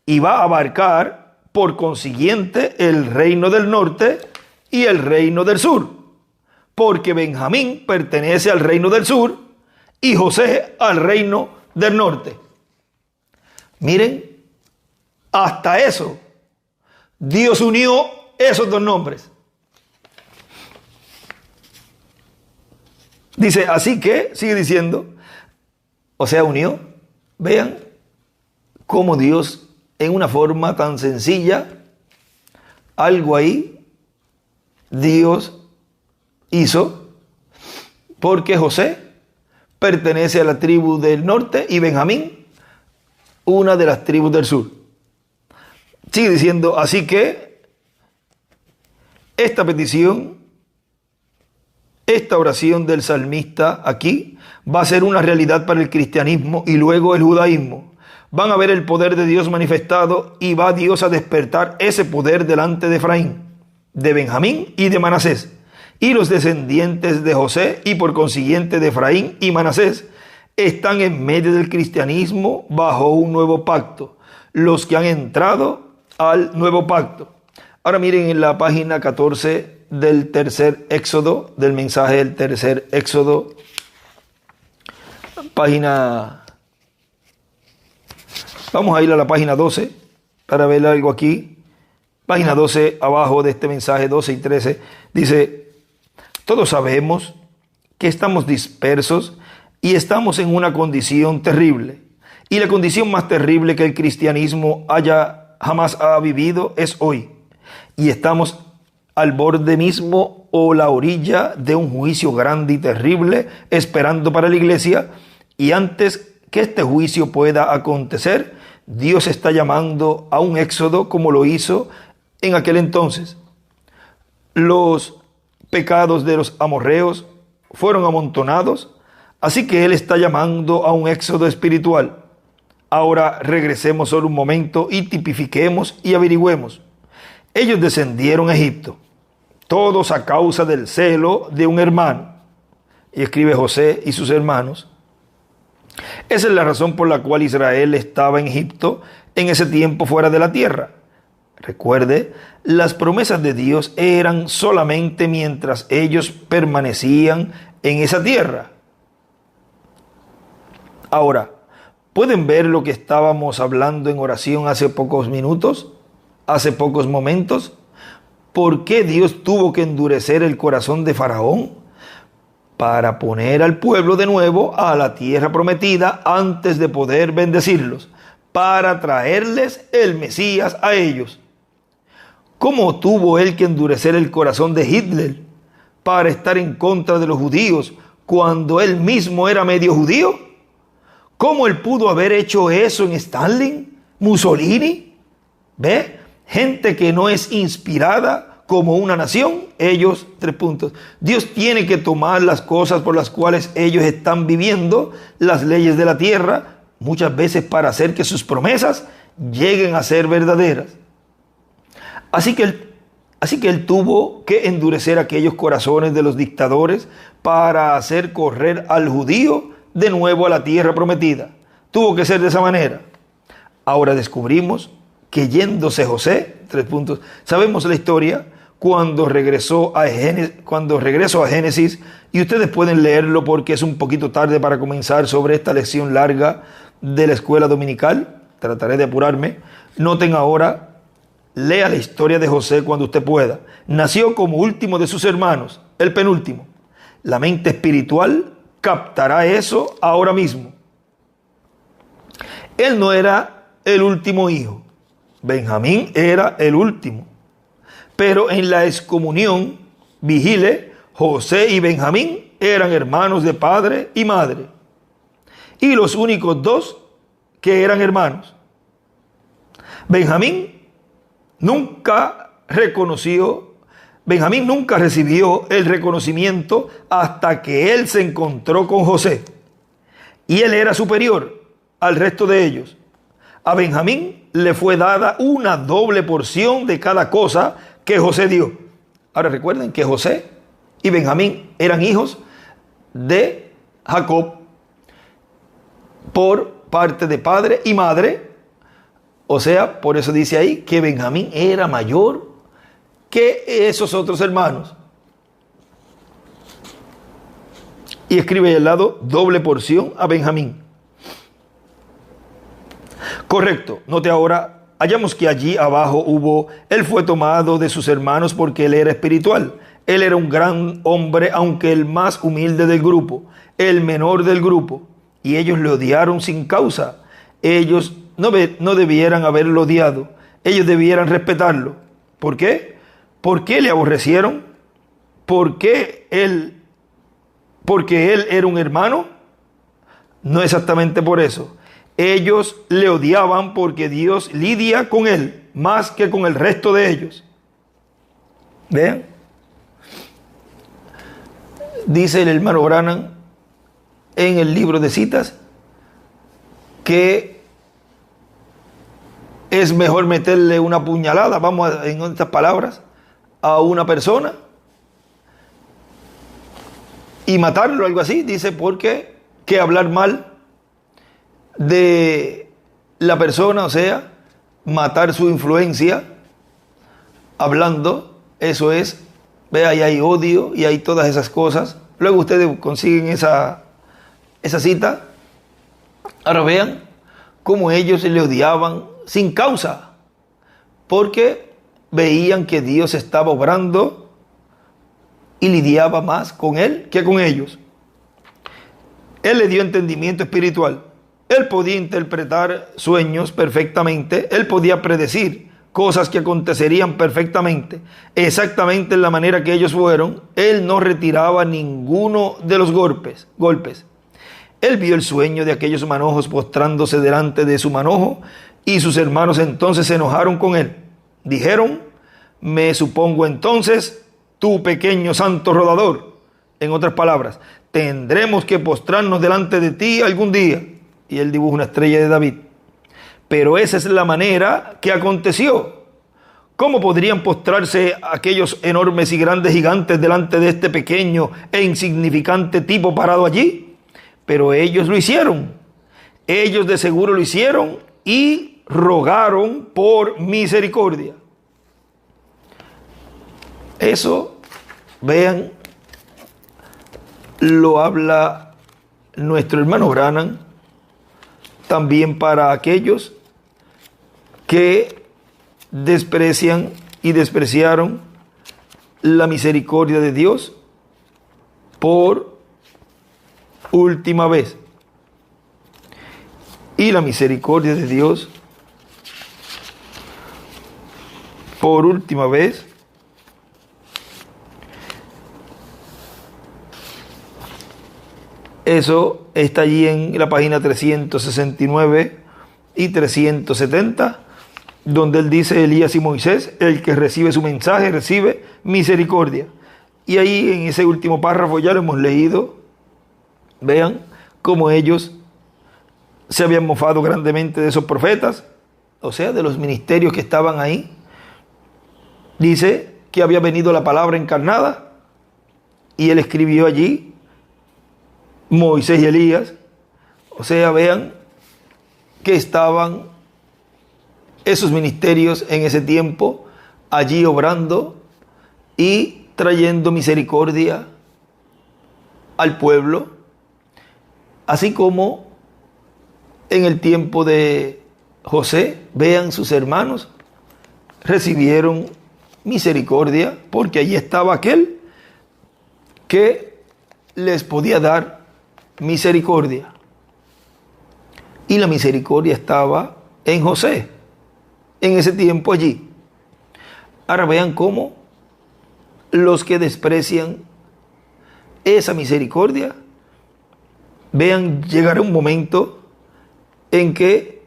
y va a abarcar por consiguiente el reino del norte y el reino del sur, porque Benjamín pertenece al reino del sur y José al reino del norte. Miren, hasta eso, Dios unió esos dos nombres. Dice, así que, sigue diciendo, o sea, unió. Vean cómo Dios, en una forma tan sencilla, algo ahí, Dios hizo, porque José pertenece a la tribu del norte y Benjamín, una de las tribus del sur. Sigue diciendo, así que esta petición, esta oración del salmista aquí va a ser una realidad para el cristianismo y luego el judaísmo. Van a ver el poder de Dios manifestado y va Dios a despertar ese poder delante de Efraín, de Benjamín y de Manasés. Y los descendientes de José y por consiguiente de Efraín y Manasés están en medio del cristianismo bajo un nuevo pacto. Los que han entrado al nuevo pacto. Ahora miren en la página 14 del tercer Éxodo, del mensaje del tercer Éxodo, vamos a ir a la página 12 para ver algo aquí. Página 12, abajo de este mensaje, 12 y 13, dice: todos sabemos que estamos dispersos y estamos en una condición terrible. Y la condición más terrible que el cristianismo jamás ha vivido es hoy. Y estamos al borde mismo o la orilla de un juicio grande y terrible esperando para la iglesia. Y antes que este juicio pueda acontecer, Dios está llamando a un éxodo como lo hizo en aquel entonces. Los pecados de los amorreos fueron amontonados, así que Él está llamando a un éxodo espiritual. Ahora regresemos solo un momento y tipifiquemos y averigüemos. Ellos descendieron a Egipto, todos a causa del celo de un hermano. Y escribe José y sus hermanos. Esa es la razón por la cual Israel estaba en Egipto en ese tiempo fuera de la tierra. Recuerde, las promesas de Dios eran solamente mientras ellos permanecían en esa tierra. Ahora, ¿pueden ver lo que estábamos hablando en oración hace pocos minutos? Hace pocos momentos. ¿Por qué Dios tuvo que endurecer el corazón de Faraón? Para poner al pueblo de nuevo a la tierra prometida antes de poder bendecirlos, para traerles el Mesías a ellos. ¿Cómo tuvo él que endurecer el corazón de Hitler para estar en contra de los judíos cuando él mismo era medio judío? ¿Cómo él pudo haber hecho eso en Stalin, Mussolini? ¿Ve? Gente que no es inspirada como una nación, ellos, 3 puntos. Dios tiene que tomar las cosas por las cuales ellos están viviendo, las leyes de la tierra, muchas veces para hacer que sus promesas lleguen a ser verdaderas. Así que él tuvo que endurecer aquellos corazones de los dictadores para hacer correr al judío de nuevo a la tierra prometida. Tuvo que ser de esa manera. Ahora descubrimos que yéndose José, 3 puntos, sabemos la historia cuando regresó a Génesis, y ustedes pueden leerlo porque es un poquito tarde para comenzar sobre esta lección larga de la escuela dominical. Trataré de apurarme. Noten ahora, lea la historia de José cuando usted pueda. Nació como último de sus hermanos, el penúltimo. La mente espiritual captará eso ahora mismo. Él no era el último hijo. Benjamín era el último. Pero en la excomunión, vigile, José y Benjamín eran hermanos de padre y madre. Y los únicos dos que eran hermanos. Benjamín nunca recibió el reconocimiento hasta que él se encontró con José. Y él era superior al resto de ellos. A Benjamín le fue dada una doble porción de cada cosa que José dio. Ahora recuerden que José y Benjamín eran hijos de Jacob por parte de padre y madre. O sea, por eso dice ahí que Benjamín era mayor que esos otros hermanos. Y escribe ahí al lado doble porción a Benjamín. Correcto, note ahora, hallamos que allí abajo él fue tomado de sus hermanos porque él era espiritual. Él era un gran hombre, aunque el más humilde del grupo, el menor del grupo. Y ellos le odiaron sin causa. Ellos no debieran haberlo odiado. Ellos debieran respetarlo. ¿Por qué? ¿Por qué le aborrecieron? Porque él era un hermano. No exactamente por eso. Ellos le odiaban porque Dios lidia con él más que con el resto de ellos. Vean. Dice el hermano Branham en el libro de citas que es mejor meterle una puñalada, en estas palabras, a una persona y matarlo, algo así. Dice, porque que hablar mal de la persona, o sea, matar su influencia hablando. Eso es, vea, ahí hay odio y hay todas esas cosas. Luego ustedes consiguen esa cita. Ahora vean cómo ellos le odiaban sin causa, porque veían que Dios estaba obrando y lidiaba más con él que con ellos. Él le dio entendimiento espiritual. Él podía interpretar sueños perfectamente. Él podía predecir cosas que acontecerían perfectamente, exactamente en la manera que ellos fueron. Él no retiraba ninguno de los golpes. Él vio el sueño de aquellos manojos postrándose delante de su manojo, y sus hermanos entonces se enojaron con él. Dijeron, me supongo entonces, tu pequeño santo rodador. En otras palabras, tendremos que postrarnos delante de ti algún día. Y él dibuja una estrella de David. Pero esa es la manera que aconteció. ¿Cómo podrían postrarse aquellos enormes y grandes gigantes delante de este pequeño e insignificante tipo parado allí? Pero ellos lo hicieron. Ellos de seguro lo hicieron y rogaron por misericordia. Eso, vean, lo habla nuestro hermano Branham también para aquellos que desprecian y despreciaron la misericordia de Dios por última vez. Y la misericordia de Dios por última vez eso está allí en la página 369 y 370, donde él dice, Elías y Moisés, el que recibe su mensaje recibe misericordia. Y ahí en ese último párrafo ya lo hemos leído. Vean cómo ellos se habían mofado grandemente de esos profetas, o sea, de los ministerios que estaban ahí. Dice que había venido la palabra encarnada, y él escribió allí, Moisés y Elías, O sea, vean que estaban esos ministerios en ese tiempo allí obrando y trayendo misericordia al pueblo, así como en el tiempo de José, vean, sus hermanos recibieron misericordia porque allí estaba aquel que les podía dar misericordia. Y la misericordia estaba en José, en ese tiempo allí. Ahora vean cómo los que desprecian esa misericordia, vean, llegará un momento en que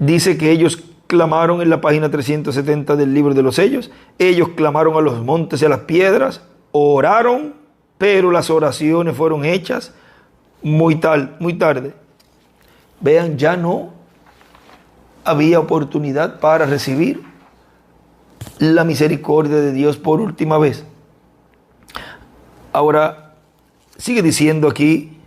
dice que ellos clamaron en la página 370 del libro de los sellos, ellos clamaron a los montes y a las piedras, oraron, pero las oraciones fueron hechas muy tarde. Vean, ya no había oportunidad para recibir la misericordia de Dios por última vez. Ahora, sigue diciendo aquí,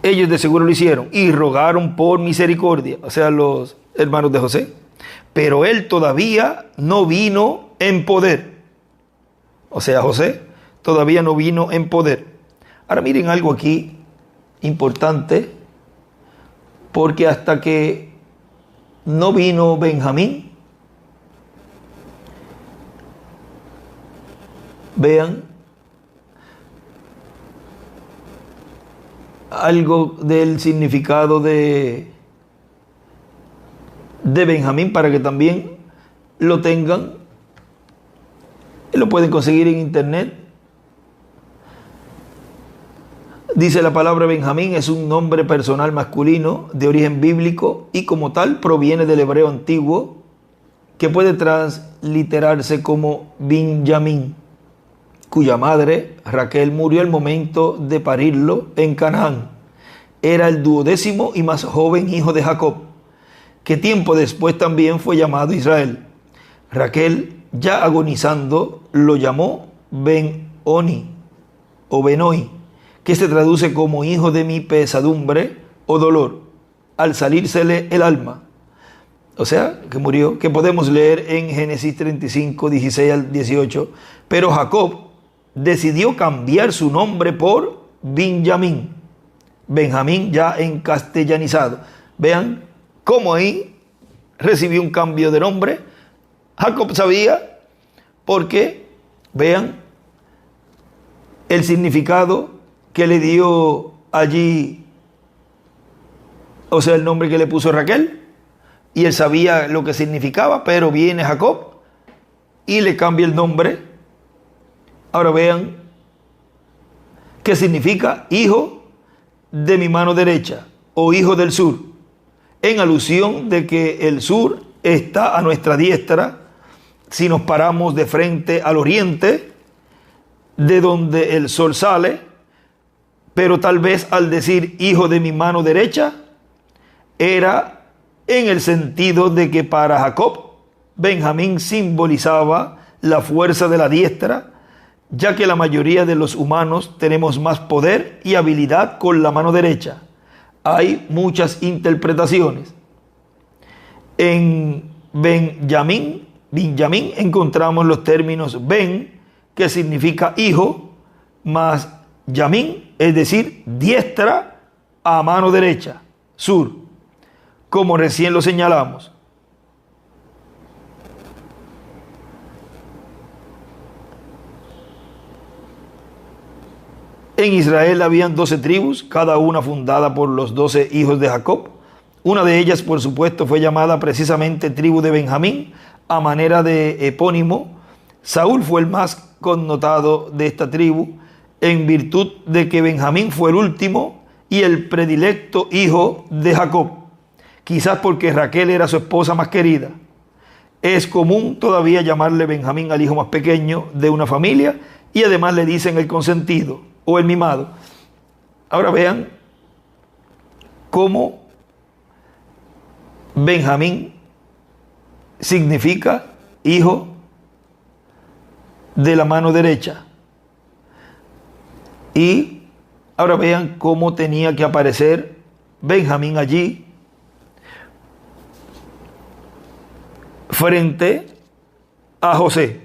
ellos de seguro lo hicieron y rogaron por misericordia, o sea, los hermanos de José, pero él todavía no vino en poder. O sea, José todavía no vino en poder. Ahora miren algo aquí importante, porque hasta que no vino Benjamín, vean algo del significado de Benjamín para que también lo tengan. Lo pueden conseguir en internet. Dice la palabra Benjamín es un nombre personal masculino de origen bíblico y como tal proviene del hebreo antiguo que puede transliterarse como Binjamín, cuya madre Raquel murió al momento de parirlo en Canaán. Era el 12º y más joven hijo de Jacob, que tiempo después también fue llamado Israel. Raquel, ya agonizando, lo llamó Ben-Oni o Benoi, que se traduce como hijo de mi pesadumbre o dolor, al salírsele el alma. O sea, que murió, que podemos leer en Génesis 35, 16 al 18. Pero Jacob decidió cambiar su nombre por Benjamín. Benjamín ya en castellanizado. Vean cómo ahí recibió un cambio de nombre. Jacob sabía porque, vean, el significado que le dio allí, o sea, el nombre que le puso Raquel, y él sabía lo que significaba, pero viene Jacob y le cambia el nombre. Ahora vean qué significa hijo de mi mano derecha o hijo del sur, en alusión de que el sur está a nuestra diestra si nos paramos de frente al oriente, de donde el sol sale. Pero tal vez al decir hijo de mi mano derecha, era en el sentido de que para Jacob, Benjamín simbolizaba la fuerza de la diestra, ya que la mayoría de los humanos tenemos más poder y habilidad con la mano derecha. Hay muchas interpretaciones. En Benjamín encontramos los términos Ben, que significa hijo, más Yamín, es decir, diestra a mano derecha, sur, como recién lo señalamos. En Israel habían 12 tribus, cada una fundada por los 12 hijos de Jacob. Una de ellas, por supuesto, fue llamada precisamente tribu de Benjamín, a manera de epónimo. Saúl fue el más connotado de esta tribu, en virtud de que Benjamín fue el último y el predilecto hijo de Jacob, quizás porque Raquel era su esposa más querida. Es común todavía llamarle Benjamín al hijo más pequeño de una familia y además le dicen el consentido o el mimado. Ahora vean cómo Benjamín significa hijo de la mano derecha. Y ahora vean cómo tenía que aparecer Benjamín allí frente a José.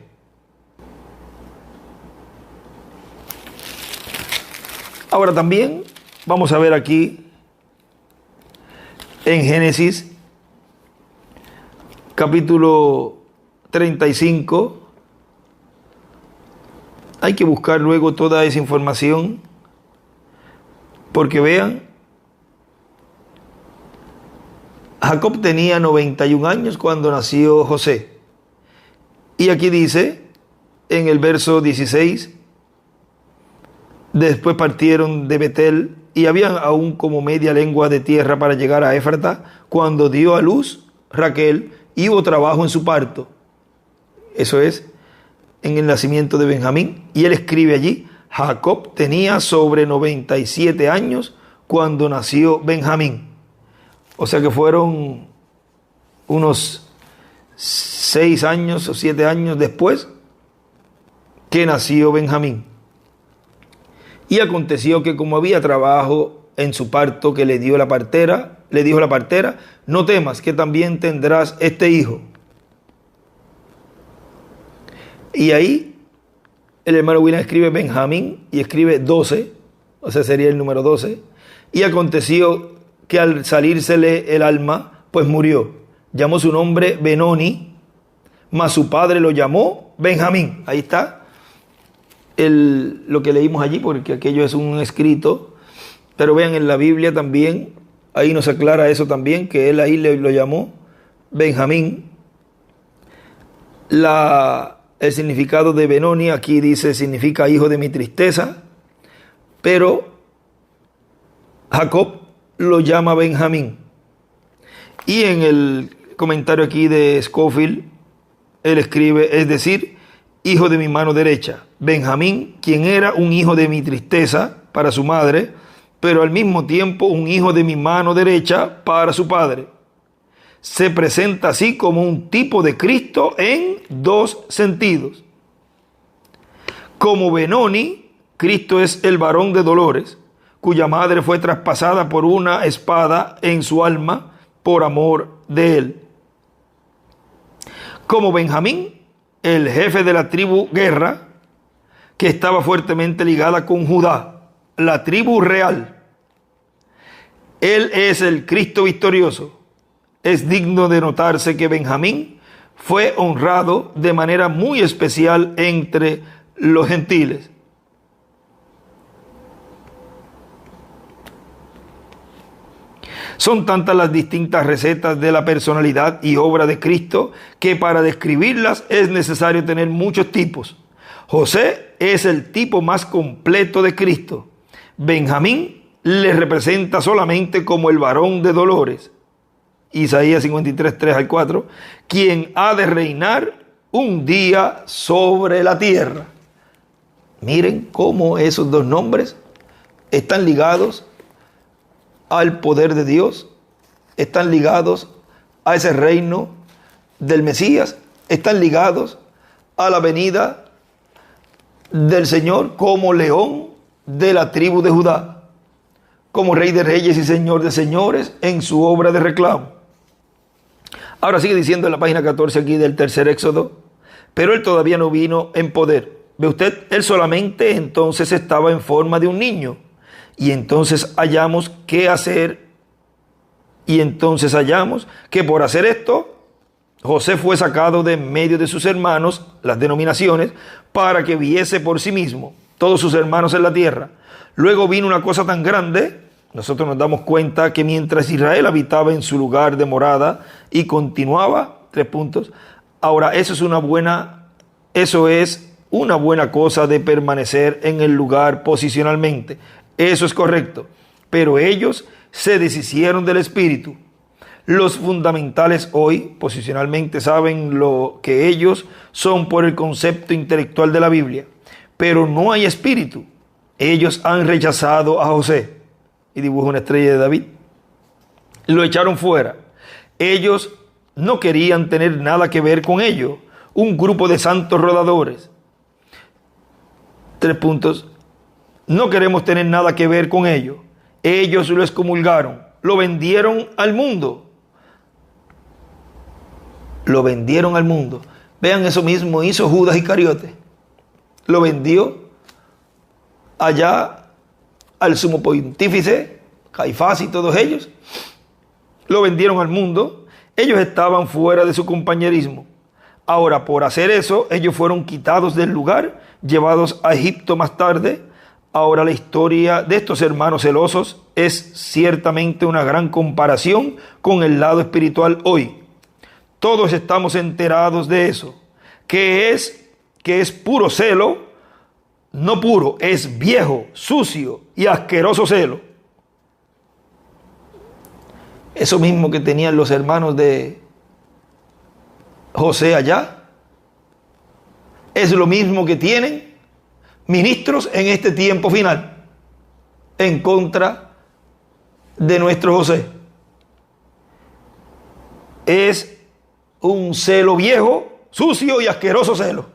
Ahora también vamos a ver aquí en Génesis capítulo 35. Hay que buscar luego toda esa información, porque vean, Jacob tenía 91 años cuando nació José. Y aquí dice, en el verso 16, después partieron de Betel y habían aún como media lengua de tierra para llegar a Éfrata, cuando dio a luz Raquel y hubo trabajo en su parto. Eso es en el nacimiento de Benjamín. Y él escribe allí, Jacob tenía sobre 97 años cuando nació Benjamín. O sea que fueron unos 6 años o 7 años después que nació Benjamín. Y aconteció que como había trabajo en su parto que le dijo la partera, no temas, que también tendrás este hijo. Y ahí el hermano William escribe Benjamín y escribe 12, o sea sería el número 12. Y aconteció que al salírsele el alma, pues murió. Llamó su nombre Benoni, mas su padre lo llamó Benjamín. Ahí está lo que leímos allí, porque aquello es un escrito. Pero vean, en la Biblia también, ahí nos aclara eso también, que él ahí lo llamó Benjamín. El significado de Benoni aquí dice, significa hijo de mi tristeza, pero Jacob lo llama Benjamín. Y en el comentario aquí de Scofield, él escribe, es decir, hijo de mi mano derecha. Benjamín, quien era un hijo de mi tristeza para su madre, pero al mismo tiempo un hijo de mi mano derecha para su padre. Se presenta así como un tipo de Cristo en dos sentidos. Como Benoni, Cristo es el varón de dolores, cuya madre fue traspasada por una espada en su alma por amor de él. Como Benjamín, el jefe de la tribu Guerra, que estaba fuertemente ligada con Judá, la tribu real. Él es el Cristo victorioso. Es digno de notarse que Benjamín fue honrado de manera muy especial entre los gentiles. Son tantas las distintas recetas de la personalidad y obra de Cristo que para describirlas es necesario tener muchos tipos. José es el tipo más completo de Cristo. Benjamín le representa solamente como el varón de dolores. Isaías 53, 3 al 4, quien ha de reinar un día sobre la tierra. Miren cómo esos dos nombres están ligados al poder de Dios, están ligados a ese reino del Mesías, están ligados a la venida del Señor como león de la tribu de Judá, como rey de reyes y señor de señores en su obra de reclamo. Ahora sigue diciendo en la página 14 aquí del tercer Éxodo, pero él todavía no vino en poder. ¿Ve usted? Él solamente entonces estaba en forma de un niño. Y entonces hallamos qué hacer. Y entonces hallamos que por hacer esto, José fue sacado de en medio de sus hermanos, las denominaciones, para que viese por sí mismo todos sus hermanos en la tierra. Luego vino una cosa tan grande. Nosotros nos damos cuenta que mientras Israel habitaba en su lugar de morada y continuaba, 3 puntos, ahora eso es una buena cosa de permanecer en el lugar posicionalmente. Eso es correcto. Pero ellos se deshicieron del espíritu. Los fundamentales hoy, posicionalmente, saben lo que ellos son por el concepto intelectual de la Biblia. Pero no hay espíritu. Ellos han rechazado a José. Y dibuja una estrella de David. Lo echaron fuera. Ellos no querían tener nada que ver con ello. Un grupo de santos rodadores. 3 puntos. No queremos tener nada que ver con ello. Ellos lo excomulgaron, lo vendieron al mundo. Lo vendieron al mundo. Vean, eso mismo hizo Judas Iscariote. Lo vendió allá al sumo pontífice, Caifás y todos ellos. Lo vendieron al mundo. Ellos estaban fuera de su compañerismo. Ahora, por hacer eso, ellos fueron quitados del lugar, llevados a Egipto más tarde. Ahora, la historia de estos hermanos celosos es ciertamente una gran comparación con el lado espiritual hoy. Todos estamos enterados de eso, que es puro celo, no puro, es viejo, sucio y asqueroso celo. Eso mismo que tenían los hermanos de José allá, es lo mismo que tienen ministros en este tiempo final, en contra de nuestro José. Es un celo viejo, sucio y asqueroso celo.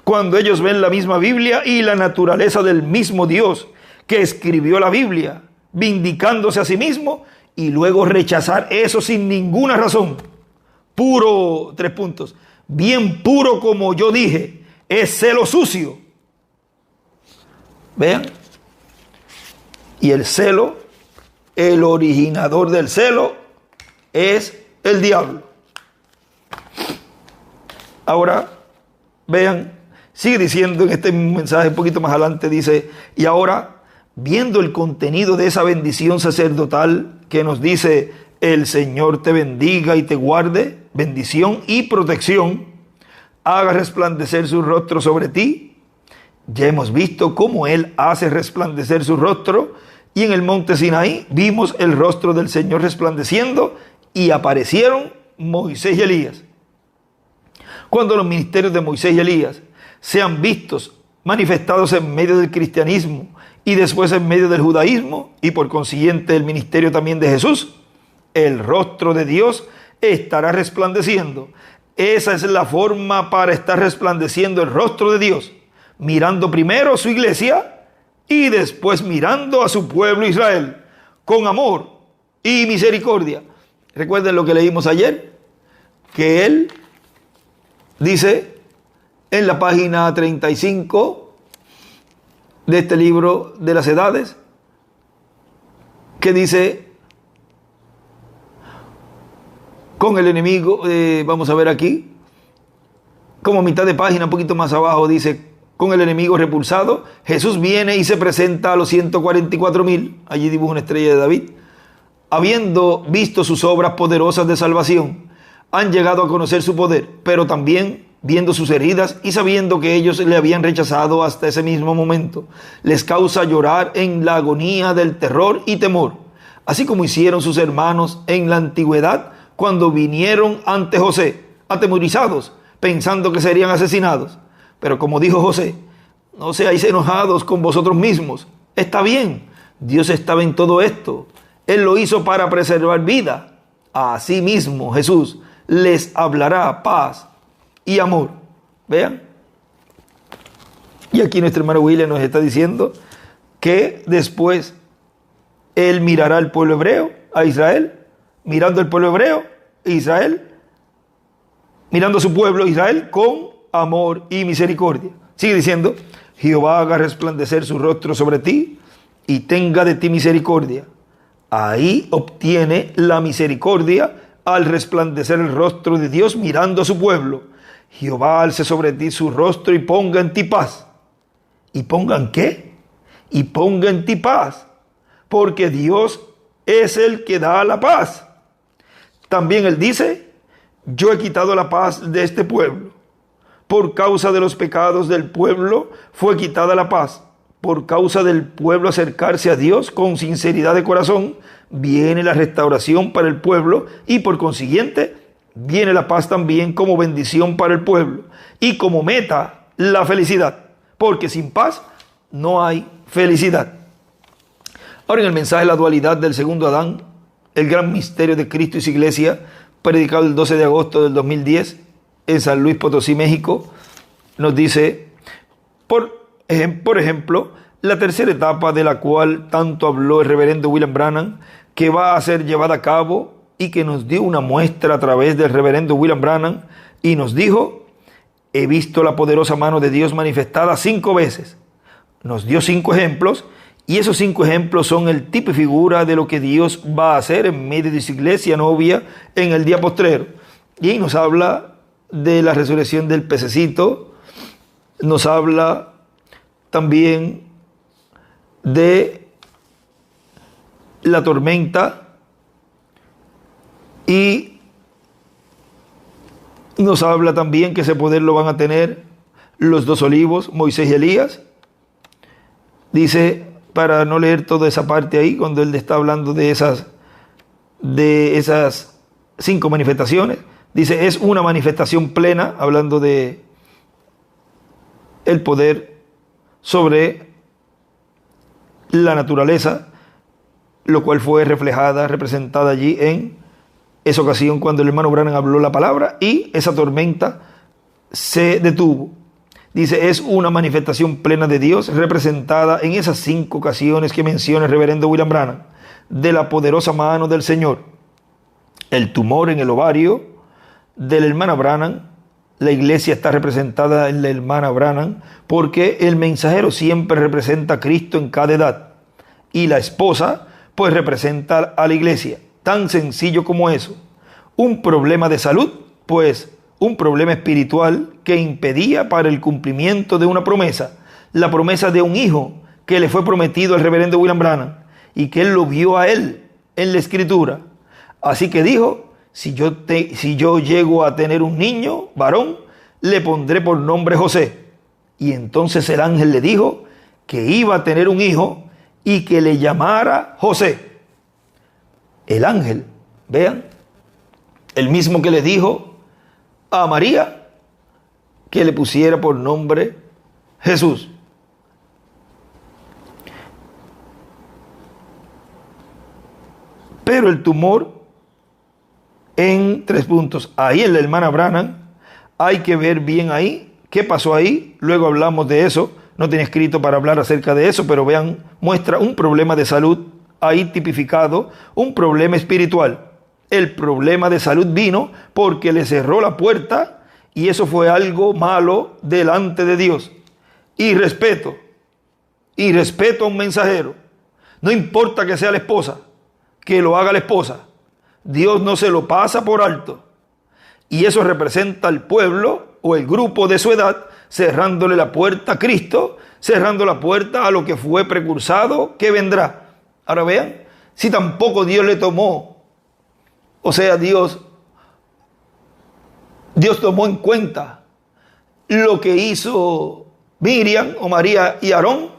Cuando ellos ven la misma Biblia y la naturaleza del mismo Dios que escribió la Biblia, vindicándose a sí mismo, y luego rechazar eso sin ninguna razón. Puro, 3 puntos, bien puro como yo dije, es celo sucio. Vean. Y el celo, el originador del celo, es el diablo. Ahora, vean, sigue diciendo en este mensaje un poquito más adelante, dice, y ahora, viendo el contenido de esa bendición sacerdotal que nos dice, el Señor te bendiga y te guarde, bendición y protección, haga resplandecer su rostro sobre ti. Ya hemos visto cómo Él hace resplandecer su rostro, y en el monte Sinaí vimos el rostro del Señor resplandeciendo, y aparecieron Moisés y Elías. Cuando los ministerios de Moisés y Elías sean vistos manifestados en medio del cristianismo y después en medio del judaísmo, y por consiguiente el ministerio también de Jesús, el rostro de Dios estará resplandeciendo. Esa es la forma para estar resplandeciendo el rostro de Dios, mirando primero a su iglesia y después mirando a su pueblo Israel, con amor y misericordia. Recuerden lo que leímos ayer, que Él dice en la página 35 de este libro de las edades, que dice, con el enemigo, vamos a ver aquí, como mitad de página, un poquito más abajo, dice, con el enemigo repulsado, Jesús viene y se presenta a los 144,000, allí dibuja una estrella de David, habiendo visto sus obras poderosas de salvación, han llegado a conocer su poder, pero también viendo sus heridas y sabiendo que ellos le habían rechazado hasta ese mismo momento, les causa llorar en la agonía del terror y temor, así como hicieron sus hermanos en la antigüedad cuando vinieron ante José, atemorizados, pensando que serían asesinados. Pero como dijo José, no seáis enojados con vosotros mismos, está bien, Dios estaba en todo esto, Él lo hizo para preservar vida. Asimismo Jesús les hablará paz y amor. Vean. Y aquí nuestro hermano William nos está diciendo que después Él mirará al pueblo hebreo, a Israel, mirando al pueblo hebreo, Israel, mirando a su pueblo Israel con amor y misericordia. Sigue diciendo, Jehová haga resplandecer su rostro sobre ti y tenga de ti misericordia. Ahí obtiene la misericordia al resplandecer el rostro de Dios mirando a su pueblo. Jehová alce sobre ti su rostro y ponga en ti paz. ¿Y pongan qué? Y ponga en ti paz, porque Dios es el que da la paz. También Él dice, yo he quitado la paz de este pueblo. Por causa de los pecados del pueblo fue quitada la paz. Por causa del pueblo acercarse a Dios con sinceridad de corazón, viene la restauración para el pueblo y por consiguiente viene la paz también como bendición para el pueblo y como meta la felicidad, porque sin paz no hay felicidad. Ahora en el mensaje La dualidad del segundo Adán, el gran misterio de Cristo y su iglesia, predicado el 12 de agosto del 2010 en San Luis Potosí, México, nos dice, por ejemplo, La tercera etapa, de la cual tanto habló el reverendo William Branham, que va a ser llevada a cabo y que nos dio una muestra a través del reverendo William Branham, y nos dijo: he visto la poderosa mano de Dios manifestada 5 veces. Nos dio 5 ejemplos, y esos 5 ejemplos son el tipo y figura de lo que Dios va a hacer en medio de su iglesia novia en el día postrero. Y ahí nos habla de la resurrección del pececito, nos habla también de la tormenta, y nos habla también que ese poder lo van a tener los 2 olivos, Moisés y Elías. Dice, para no leer toda esa parte ahí, cuando él está hablando de esas 5 manifestaciones, dice, es una manifestación plena, hablando de el poder sobre la naturaleza, lo cual fue representada allí en esa ocasión cuando el hermano Branham habló la palabra y esa tormenta se detuvo. Dice, es una manifestación plena de Dios representada en esas 5 ocasiones que menciona el reverendo William Branham, de la poderosa mano del Señor. El tumor en el ovario de la hermana Branham, la iglesia está representada en la hermana Branham porque el mensajero siempre representa a Cristo en cada edad, y la esposa pues representa a la iglesia. Tan sencillo como eso. Un problema de salud, pues un problema espiritual que impedía para el cumplimiento de una promesa, la promesa de un hijo que le fue prometido al reverendo William Branham y que él lo vio a él en la escritura. Así que dijo, si yo llego a tener un niño varón, le pondré por nombre José. Y entonces el ángel le dijo que iba a tener un hijo y que le llamara José. El ángel, vean, el mismo que le dijo a María que le pusiera por nombre Jesús. Pero el tumor en 3 puntos. Ahí en la hermana Branham hay que ver bien ahí qué pasó ahí. Luego hablamos de eso. No tenía escrito para hablar acerca de eso, pero vean, muestra un problema de salud ahí tipificado, un problema espiritual. El problema de salud vino porque le cerró la puerta, y eso fue algo malo delante de Dios. Y respeto a un mensajero. No importa que sea la esposa, que lo haga la esposa. Dios no se lo pasa por alto. Y eso representa al pueblo o el grupo de su edad, cerrándole la puerta a Cristo, cerrando la puerta a lo que fue precursado que vendrá. Ahora vean, si tampoco Dios le tomó, o sea, Dios tomó en cuenta lo que hizo Miriam o María y Aarón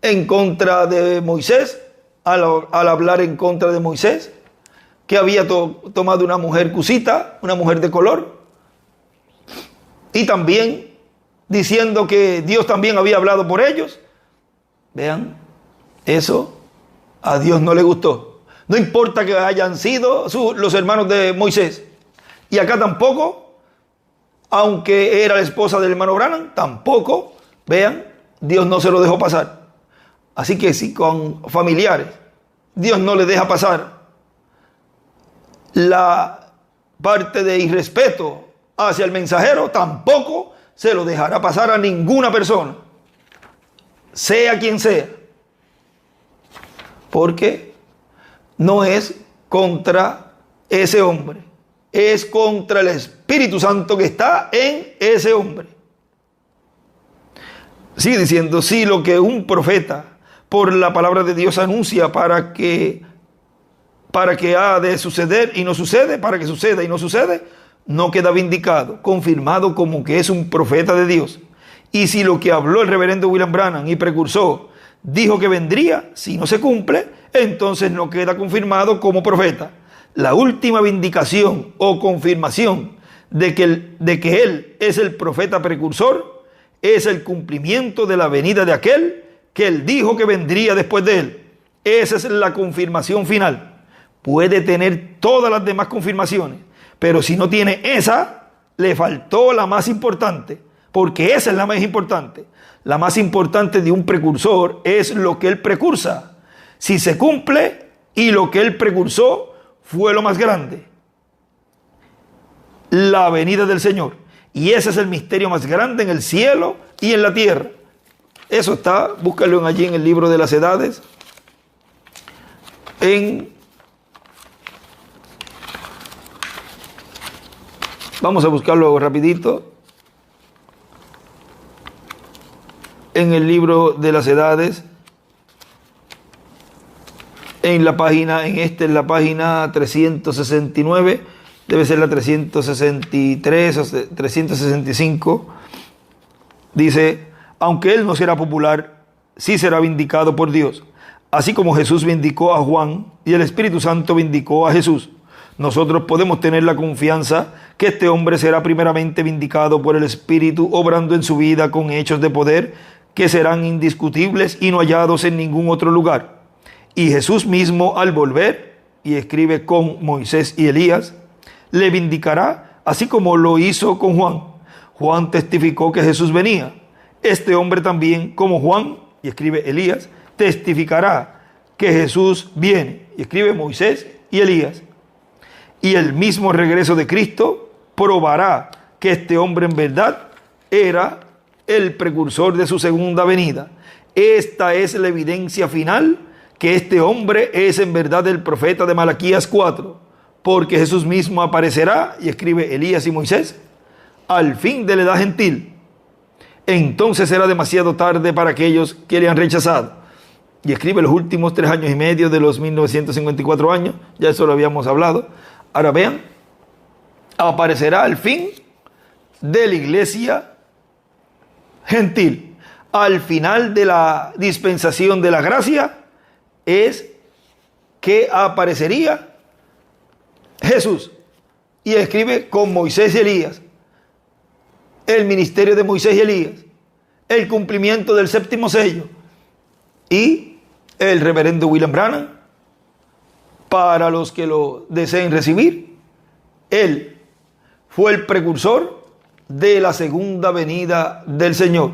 en contra de Moisés, al hablar en contra de Moisés, que había tomado una mujer cusita, una mujer de color, y también diciendo que Dios también había hablado por ellos. Vean, eso a Dios no le gustó. No importa que hayan sido los hermanos de Moisés. Y acá tampoco, aunque era la esposa del hermano Branham, tampoco, vean, Dios no se lo dejó pasar. Así que si con familiares Dios no le deja pasar la parte de irrespeto hacia el mensajero, tampoco se lo dejará pasar a ninguna persona, sea quien sea, porque no es contra ese hombre, es contra el Espíritu Santo que está en ese hombre. Sigue diciendo, si lo que un profeta por la palabra de Dios anuncia para que ha de suceder y no sucede, para que suceda y no sucede, no queda vindicado, confirmado como que es un profeta de Dios. Y si lo que habló el reverendo William Branham y precursor dijo que vendría, si no se cumple, entonces no queda confirmado como profeta. La última vindicación o confirmación de que él es el profeta precursor es el cumplimiento de la venida de aquel que él dijo que vendría después de él. Esa es la confirmación final. Puede tener todas las demás confirmaciones, pero si no tiene esa, le faltó la más importante. porque esa es la más importante. La más importante de un precursor es lo que él precursa. Si se cumple y lo que él precursó fue lo más grande. La venida del Señor. Y ese es el misterio más grande en el cielo y en la tierra. Eso está, búscalo allí en el libro de las edades. Vamos a buscarlo rapidito. En el libro de las edades. En la página 369. Debe ser la 363 o 365. Dice: aunque él no será popular, sí será vindicado por Dios. Así como Jesús vindicó a Juan y el Espíritu Santo vindicó a Jesús, nosotros podemos tener la confianza que este hombre será primeramente vindicado por el Espíritu, obrando en su vida con hechos de poder que serán indiscutibles y no hallados en ningún otro lugar. Y Jesús mismo, al volver, y escribe con Moisés y Elías, le vindicará, así como lo hizo con Juan. Juan testificó que Jesús venía. Este hombre también, como Juan, y escribe Elías, testificará que Jesús viene, y escribe Moisés y Elías. Y el mismo regreso de Cristo probará que este hombre en verdad era el precursor de su segunda venida. Esta es la evidencia final que este hombre es en verdad el profeta de Malaquías 4, porque Jesús mismo aparecerá, y escribe Elías y Moisés, al fin de la edad gentil. Entonces será demasiado tarde para aquellos que le han rechazado. Y escribe los últimos 3 años y medio de los 1954 años, ya eso lo habíamos hablado. Ahora vean, aparecerá al fin de la iglesia gentil. Al final de la dispensación de la gracia es que aparecería Jesús. Y escribe con Moisés y Elías. El ministerio de Moisés y Elías, el cumplimiento del 7º sello y el reverendo William Branham, para los que lo deseen recibir. Él fue el precursor de la segunda venida del Señor,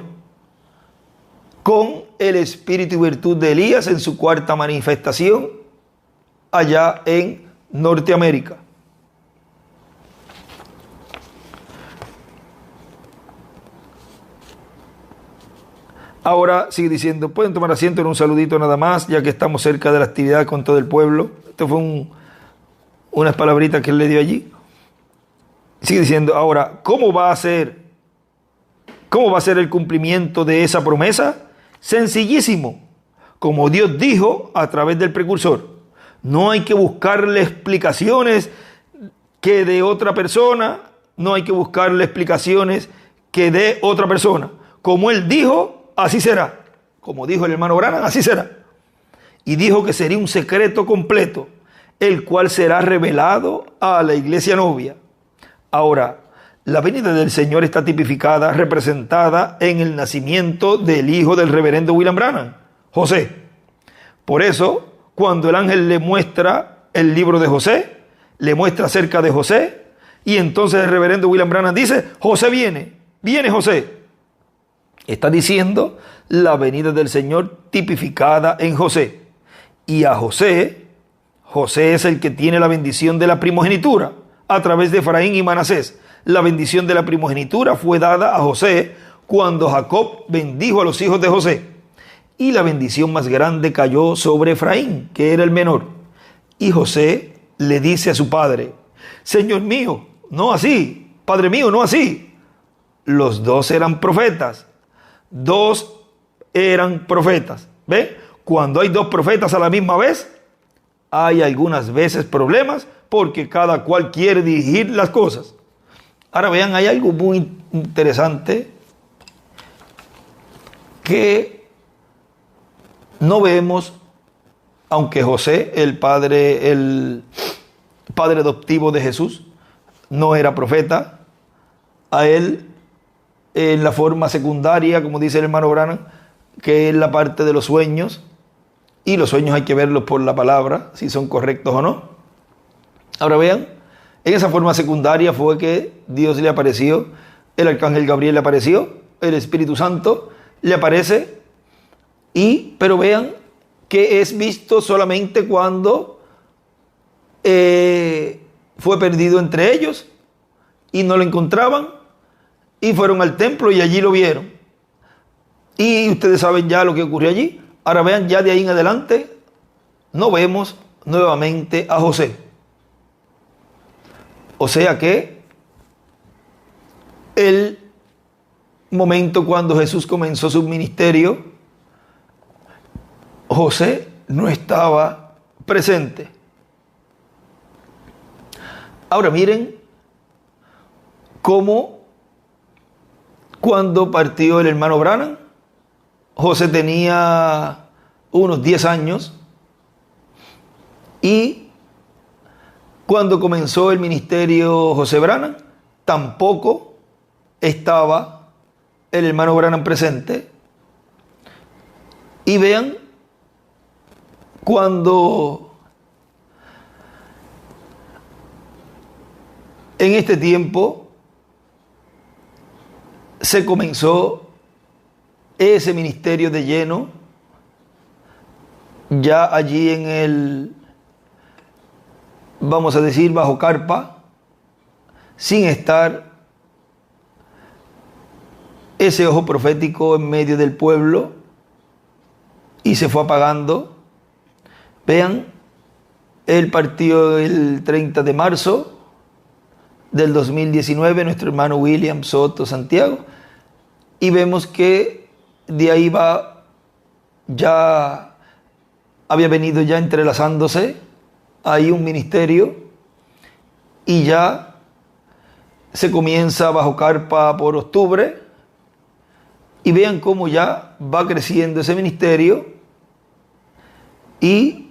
con el espíritu y virtud de Elías en su 4ª manifestación allá en Norteamérica. Ahora sigue diciendo, pueden tomar asiento en un saludito nada más, ya que estamos cerca de la actividad con todo el pueblo. Esto fue unas palabritas que él le dio allí. Sigue diciendo, ahora, ¿cómo va a ser el cumplimiento de esa promesa? Sencillísimo, como Dios dijo a través del precursor. No hay que buscarle explicaciones que de otra persona, no hay que buscarle explicaciones que de otra persona. Como él dijo, así será. Como dijo el hermano Branham, así será. Y dijo que sería un secreto completo, el cual será revelado a la iglesia novia. Ahora, la venida del Señor está tipificada, representada en el nacimiento del hijo del reverendo William Branham, José. Por eso, cuando el ángel le muestra el libro de José, le muestra acerca de José, y entonces el reverendo William Branham dice, José viene José. Está diciendo la venida del Señor tipificada en José. Y a José es el que tiene la bendición de la primogenitura a través de Efraín y Manasés. La bendición de la primogenitura fue dada a José cuando Jacob bendijo a los hijos de José. Y la bendición más grande cayó sobre Efraín, que era el menor. Y José le dice a su padre, Señor mío, no así, Padre mío, no así. Los dos eran profetas. ¿Ve? Cuando hay 2 profetas a la misma vez, hay algunas veces problemas porque cada cual quiere dirigir las cosas. Ahora vean, hay algo muy interesante que no vemos, aunque José, el padre adoptivo de Jesús, no era profeta. A él, en la forma secundaria, como dice el hermano Branham, que es la parte de los sueños, y los sueños hay que verlos por la palabra, si son correctos o no. Ahora vean, en esa forma secundaria fue que Dios le apareció el arcángel Gabriel le apareció, el Espíritu Santo le aparece, pero vean que es visto solamente cuando fue perdido entre ellos y no lo encontraban y fueron al templo y allí lo vieron. Y ustedes saben ya lo que ocurrió allí. Ahora vean, ya de ahí en adelante no vemos nuevamente a José. O sea que el momento cuando Jesús comenzó su ministerio, José no estaba presente. Ahora miren cómo cuando partió el hermano Branham, José tenía unos 10 años y cuando comenzó el ministerio José Branham, tampoco estaba el hermano Branham presente. Y vean, cuando en este tiempo se comenzó ese ministerio de lleno, ya allí en el, vamos a decir, bajo carpa, sin estar ese ojo profético en medio del pueblo, y se fue apagando. Vean, él partió el 30 de marzo del 2019, nuestro hermano William Soto Santiago, y vemos que de ahí ya había venido ya entrelazándose ahí un ministerio, y ya se comienza bajo carpa por octubre, y vean cómo ya va creciendo ese ministerio y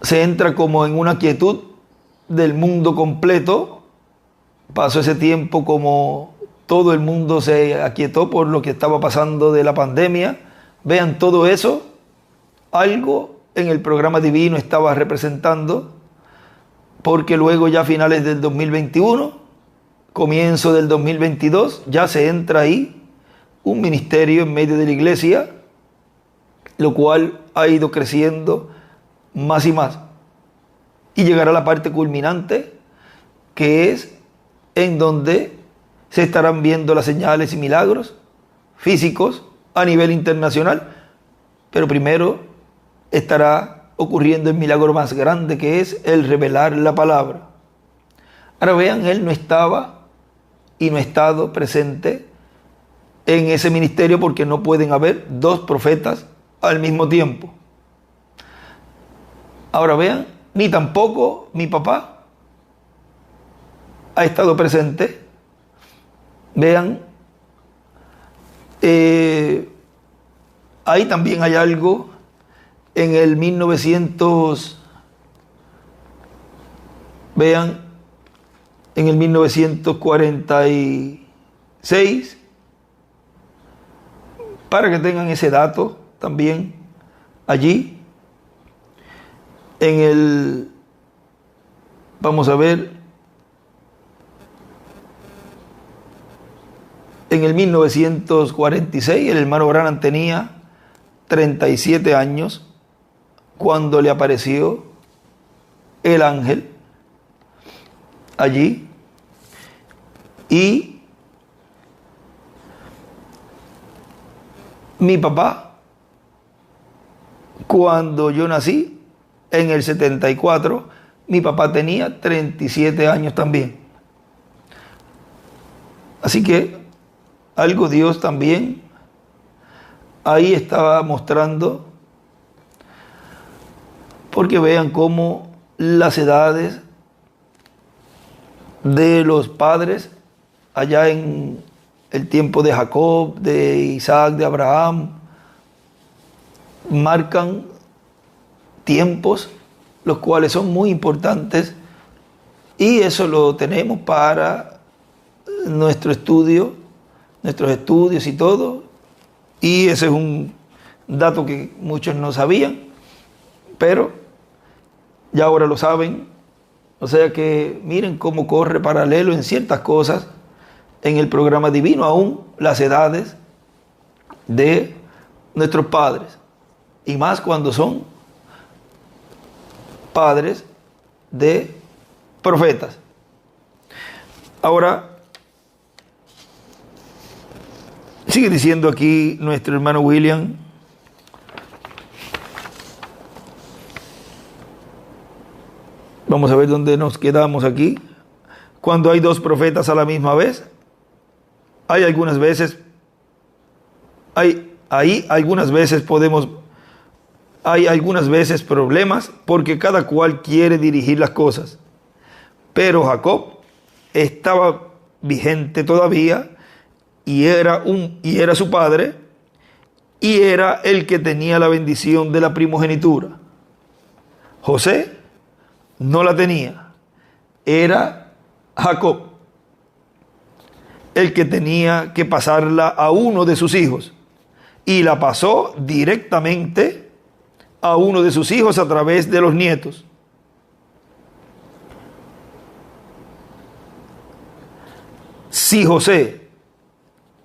se entra como en una quietud del mundo completo. Pasó ese tiempo como todo el mundo se aquietó por lo que estaba pasando de la pandemia. Vean todo eso, algo en el programa divino estaba representando, porque luego ya a finales del 2021, comienzo del 2022, ya se entra ahí un ministerio en medio de la iglesia, lo cual ha ido creciendo más y más. Y llegará a la parte culminante, que es en donde se estarán viendo las señales y milagros físicos a nivel internacional, pero primero estará ocurriendo el milagro más grande, que es el revelar la palabra. Ahora vean, él no estaba y no ha estado presente en ese ministerio, porque no pueden haber dos profetas al mismo tiempo. Ahora vean, ni tampoco mi papá ha estado presente. Vean, ahí también hay algo en el 1900, vean, en el 1946, para que tengan ese dato también allí, en el, vamos a ver, en el 1946 el hermano Branham tenía 37 años cuando le apareció el ángel allí, y mi papá, cuando yo nací en el 74, mi papá tenía 37 años también. Así que algo Dios también ahí estaba mostrando, porque vean cómo las edades de los padres allá en el tiempo de Jacob, de Isaac, de Abraham, marcan tiempos los cuales son muy importantes, y eso lo tenemos para nuestro estudio, nuestros estudios y todo, y ese es un dato que muchos no sabían, pero ya ahora lo saben. O sea que miren cómo corre paralelo en ciertas cosas en el programa divino aún las edades de nuestros padres, y más cuando son padres de profetas. Ahora, sigue diciendo aquí nuestro hermano William: vamos a ver dónde nos quedamos aquí. Cuando hay dos profetas a la misma vez, hay algunas veces problemas, porque cada cual quiere dirigir las cosas. Pero Jacob estaba vigente todavía, y era su padre, y era el que tenía la bendición de la primogenitura. José no la tenía, era Jacob el que tenía que pasarla a uno de sus hijos, y la pasó directamente a uno de sus hijos a través de los nietos. Si José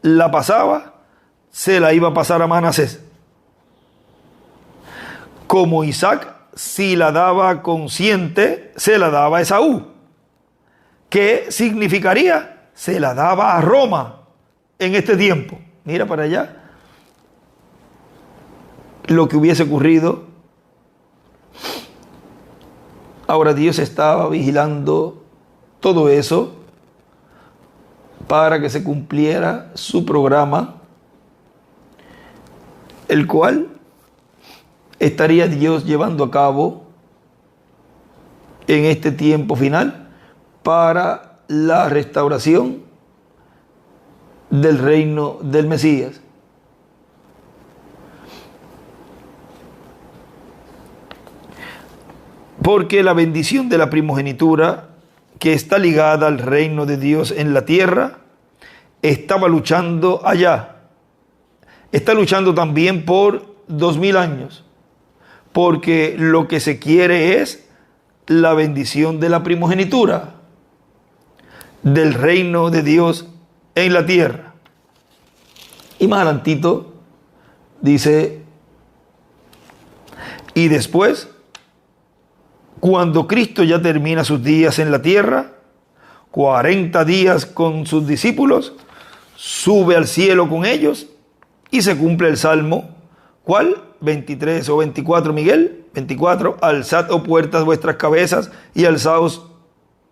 la pasaba, se la iba a pasar a Manasés. Como Isaac, si la daba consciente, se la daba a Esaú. ¿Qué significaría? Se la daba a Roma en este tiempo. Mira para allá lo que hubiese ocurrido. Ahora Dios estaba vigilando todo eso para que se cumpliera su programa, el cual estaría Dios llevando a cabo en este tiempo final para la restauración del reino del Mesías. Porque la bendición de la primogenitura, que está ligada al reino de Dios en la tierra, estaba luchando allá. Está luchando también por 2000 años. Porque lo que se quiere es la bendición de la primogenitura del reino de Dios en la tierra. Y más adelantito dice: y después, cuando Cristo ya termina sus días en la tierra, 40 días con sus discípulos, sube al cielo con ellos, y se cumple el Salmo. ¿Cuál? 23 o 24, Miguel. 24. Alzad, oh puertas, vuestras cabezas, y alzaos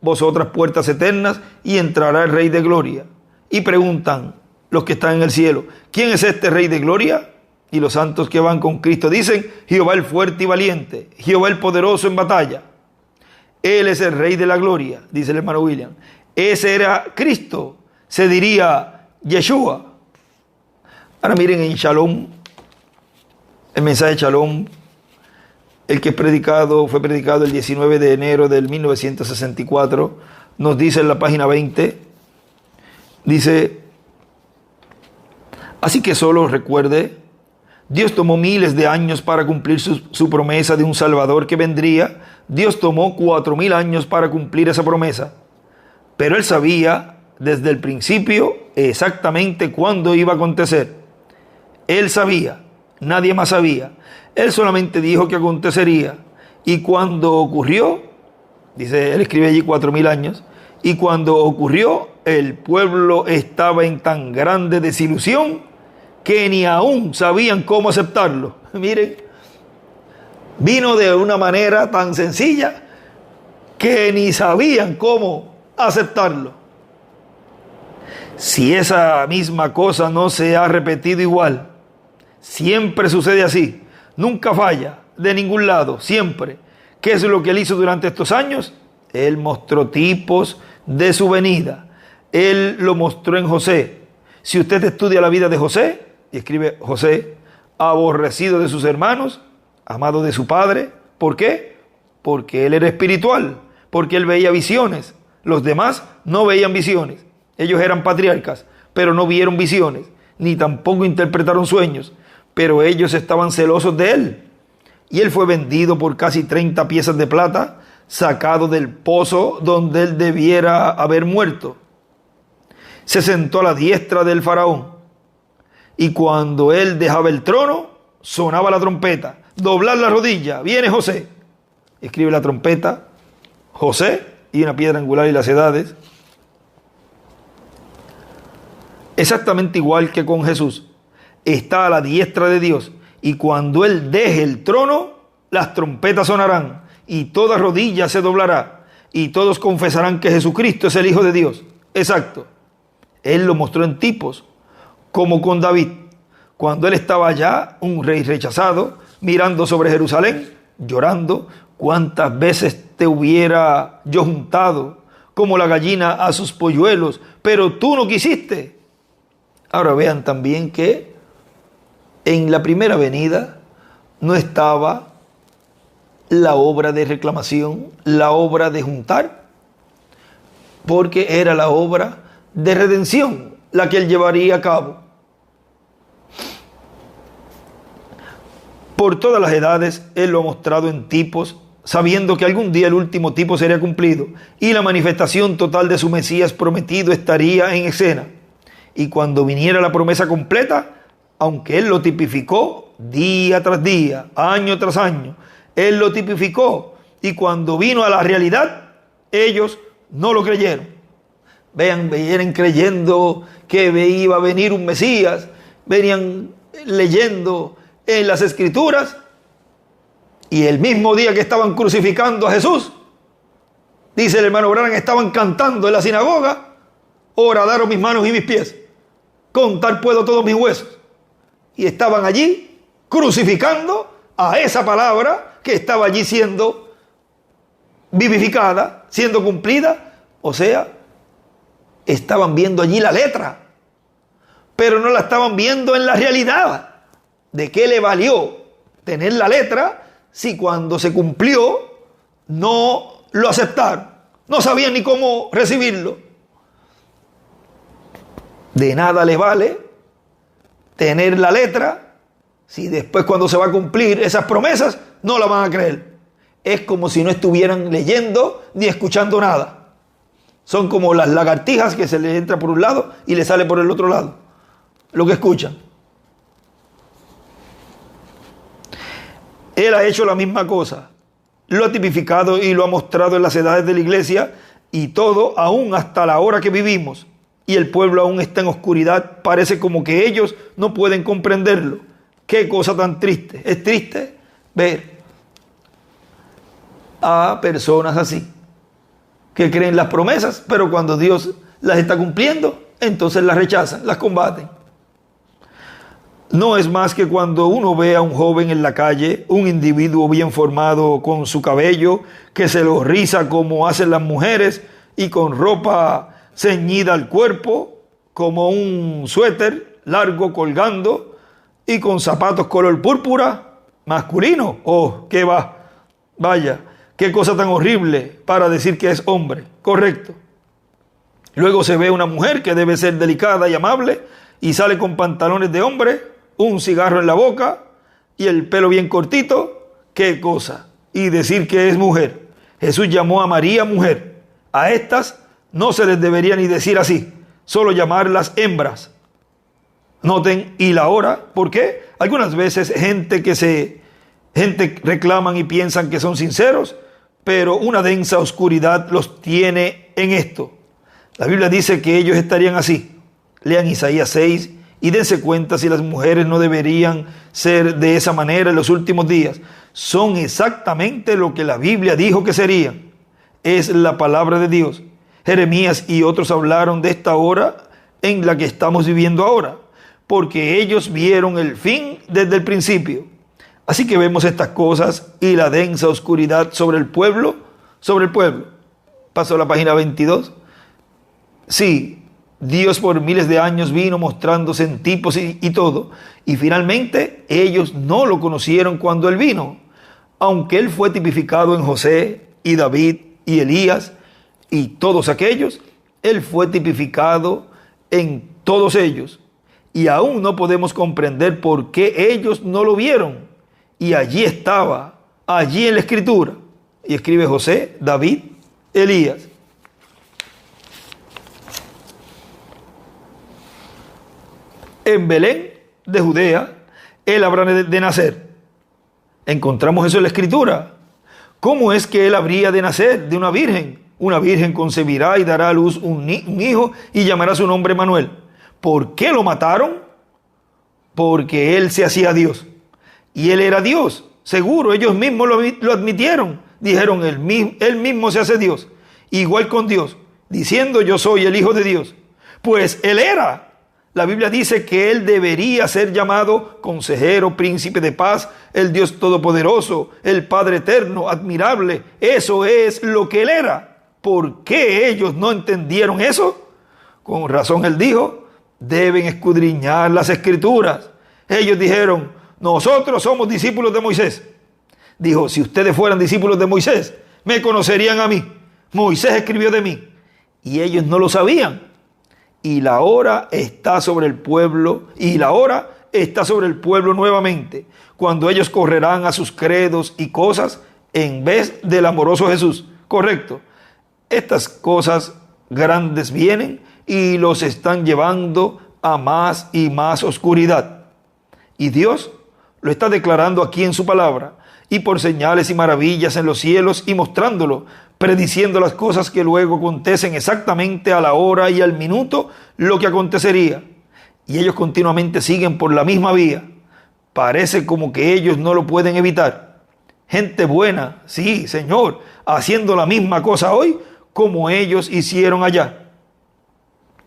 vosotras puertas eternas, y entrará el Rey de Gloria. Y preguntan los que están en el cielo: ¿quién es este Rey de Gloria? Y los santos que van con Cristo dicen: Jehová el fuerte y valiente, Jehová el poderoso en batalla. Él es el Rey de la Gloria, dice el hermano William. Ese era Cristo, se diría Yeshua. Ahora miren en Shalom, el mensaje de Shalom, el que fue predicado el 19 de enero del 1964, nos dice en la página 20, dice: así que solo recuerde, Dios tomó miles de años para cumplir su promesa de un Salvador que vendría. Dios tomó 4000 años para cumplir esa promesa. Pero Él sabía desde el principio exactamente cuándo iba a acontecer. Él sabía, nadie más sabía. Él solamente dijo que acontecería. Y cuando ocurrió, dice, él escribe allí 4000 años, y cuando ocurrió, el pueblo estaba en tan grande desilusión que ni aún sabían cómo aceptarlo. Miren, vino de una manera tan sencilla que ni sabían cómo aceptarlo. Si esa misma cosa no se ha repetido igual, siempre sucede así, nunca falla, de ningún lado, siempre. ¿Qué es lo que él hizo durante estos años? Él mostró tipos de su venida. Él lo mostró en José. Si usted estudia la vida de José, y escribe José, aborrecido de sus hermanos, amado de su padre. ¿Por qué? Porque él era espiritual, porque él veía visiones. Los demás no veían visiones. Ellos eran patriarcas, pero no vieron visiones, ni tampoco interpretaron sueños, pero ellos estaban celosos de él. Y él fue vendido por casi 30 piezas de plata, sacado del pozo donde él debiera haber muerto. se sentó a la diestra del faraón. Y cuando él dejaba el trono, sonaba la trompeta. Doblar la rodilla, viene José. Escribe la trompeta, José, y una piedra angular y las edades. Exactamente igual que con Jesús. Está a la diestra de Dios. Y cuando él deje el trono, las trompetas sonarán. Y toda rodilla se doblará. Y todos confesarán que Jesucristo es el Hijo de Dios. Exacto. Él lo mostró en tipos, como con David, cuando él estaba ya, un rey rechazado, mirando sobre Jerusalén, llorando. ¿Cuántas veces te hubiera yo juntado como la gallina a sus polluelos, pero tú no quisiste? Ahora vean también que en la primera venida no estaba la obra de reclamación, la obra de juntar, porque era la obra de redención la que él llevaría a cabo. Por todas las edades, él lo ha mostrado en tipos, sabiendo que algún día el último tipo sería cumplido y la manifestación total de su Mesías prometido estaría en escena. Y cuando viniera la promesa completa, aunque él lo tipificó día tras día, año tras año, él lo tipificó, y cuando vino a la realidad, ellos no lo creyeron. Venían creyendo que iba a venir un Mesías, venían leyendo en las Escrituras, y el mismo día que estaban crucificando a Jesús, dice el hermano Branham, estaban cantando en la sinagoga: horadaron mis manos y mis pies, contar puedo todos mis huesos. Y estaban allí crucificando a esa palabra que estaba allí siendo vivificada, siendo cumplida. O sea, estaban viendo allí la letra, pero no la estaban viendo en la realidad. ¿De qué le valió tener la letra si cuando se cumplió no lo aceptaron? No sabían ni cómo recibirlo. De nada les vale tener la letra si después, cuando se va a cumplir esas promesas, no la van a creer. Es como si no estuvieran leyendo ni escuchando nada. Son como las lagartijas que se les entra por un lado y les sale por el otro lado lo que escuchan. Él ha hecho la misma cosa. Lo ha tipificado y lo ha mostrado en las edades de la iglesia, y todo aún hasta la hora que vivimos. Y el pueblo aún está en oscuridad. Parece como que ellos no pueden comprenderlo. Qué cosa tan triste. Es triste ver a personas así, que creen las promesas, pero cuando Dios las está cumpliendo, entonces las rechazan, las combaten. No es más que cuando uno ve a un joven en la calle, un individuo bien formado con su cabello, que se lo riza como hacen las mujeres, y con ropa ceñida al cuerpo, como un suéter largo colgando, y con zapatos color púrpura, masculino. Oh, qué va, vaya, qué cosa tan horrible para decir que es hombre, correcto. Luego se ve una mujer que debe ser delicada y amable, y sale con pantalones de hombre, un cigarro en la boca y el pelo bien cortito. Qué cosa. Y decir que es mujer. Jesús llamó a María mujer. A estas no se les debería ni decir así, solo llamarlas hembras. Noten, y la hora, ¿por qué? Algunas veces gente reclaman y piensan que son sinceros, pero una densa oscuridad los tiene en esto. La Biblia dice que ellos estarían así. Lean Isaías 6 y dense cuenta si las mujeres no deberían ser de esa manera en los últimos días. Son exactamente lo que la Biblia dijo que serían. Es la palabra de Dios. Jeremías y otros hablaron de esta hora en la que estamos viviendo ahora, porque ellos vieron el fin desde el principio. Así que vemos estas cosas y la densa oscuridad sobre el pueblo. Paso a la página 22. Sí, Dios por miles de años vino mostrándose en tipos y todo, y finalmente ellos no lo conocieron cuando Él vino, aunque Él fue tipificado en José y David y Elías y todos aquellos. Él fue tipificado en todos ellos, y aún no podemos comprender por qué ellos no lo vieron, y allí estaba, allí en la Escritura, y escribe José, David, Elías. en Belén de Judea, él habrá de nacer. Encontramos eso en la Escritura. ¿Cómo es que él habría de nacer de una virgen? Una virgen concebirá y dará a luz un hijo y llamará su nombre Manuel. ¿Por qué lo mataron? Porque él se hacía Dios. Y él era Dios. Seguro, ellos mismos lo admitieron. Dijeron, él mismo se hace Dios. Igual con Dios, diciendo yo soy el Hijo de Dios. Pues él era. La Biblia dice que él debería ser llamado Consejero, Príncipe de Paz, el Dios Todopoderoso, el Padre Eterno, admirable. Eso es lo que él era. ¿Por qué ellos no entendieron eso? Con razón él dijo, deben escudriñar las Escrituras. Ellos dijeron, nosotros somos discípulos de Moisés. Dijo, si ustedes fueran discípulos de Moisés, me conocerían a mí. Moisés escribió de mí. Y ellos no lo sabían. Y la hora está sobre el pueblo, nuevamente, cuando ellos correrán a sus credos y cosas en vez del amoroso Jesús. Correcto. Estas cosas grandes vienen y los están llevando a más y más oscuridad. Y Dios lo está declarando aquí en su palabra, y por señales y maravillas en los cielos, y mostrándolo, prediciendo las cosas que luego acontecen exactamente a la hora y al minuto lo que acontecería. Y ellos continuamente siguen por la misma vía. Parece como que ellos no lo pueden evitar. Gente buena, sí, Señor, haciendo la misma cosa hoy como ellos hicieron allá.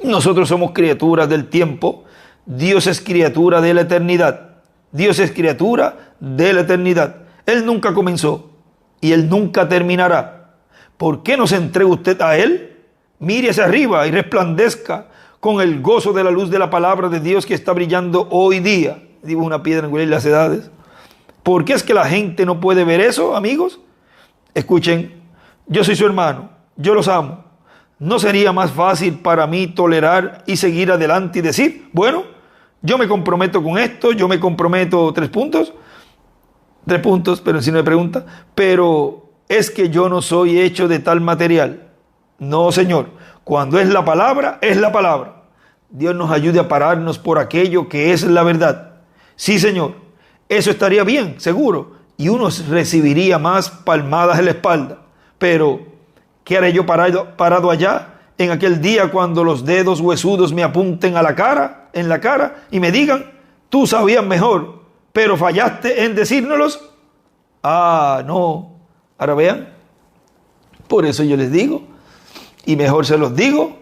Nosotros somos criaturas del tiempo. Dios es criatura de la eternidad. Dios es criatura de la eternidad. Él nunca comenzó y Él nunca terminará. ¿Por qué no se entrega usted a Él? Mire hacia arriba y resplandezca con el gozo de la luz de la palabra de Dios que está brillando hoy día. Digo, una piedra angular en las edades. ¿Por qué es que la gente no puede ver eso, amigos? Escuchen, yo soy su hermano, yo los amo. ¿No sería más fácil para mí tolerar y seguir adelante y decir, bueno, yo me comprometo con esto, yo me comprometo 3 puntos, pero en signo de pregunta, pero es que yo no soy hecho de tal material? No, Señor, cuando es la palabra, es la palabra. Dios nos ayude a pararnos por aquello que es la verdad. Sí, Señor, eso estaría bien, seguro, y uno recibiría más palmadas en la espalda. Pero, ¿qué haré yo parado allá en aquel día cuando los dedos huesudos me apunten en la cara y me digan, tú sabías mejor, pero fallaste en decírnoslos? Ah, no. Ahora vean, por eso yo les digo, y mejor se los digo,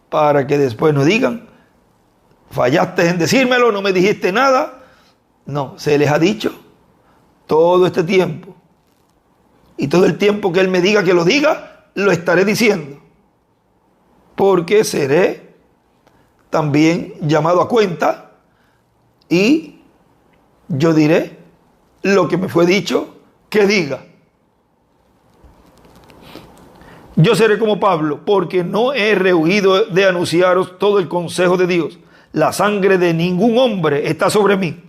para que después no digan, fallaste en decírmelo, no me dijiste nada. No, se les ha dicho todo este tiempo. Y todo el tiempo que Él me diga que lo diga, lo estaré diciendo. Porque seré también llamado a cuenta y yo diré lo que me fue dicho que diga. Yo seré como Pablo, porque no he rehuido de anunciaros todo el consejo de Dios. La sangre de ningún hombre está sobre mí.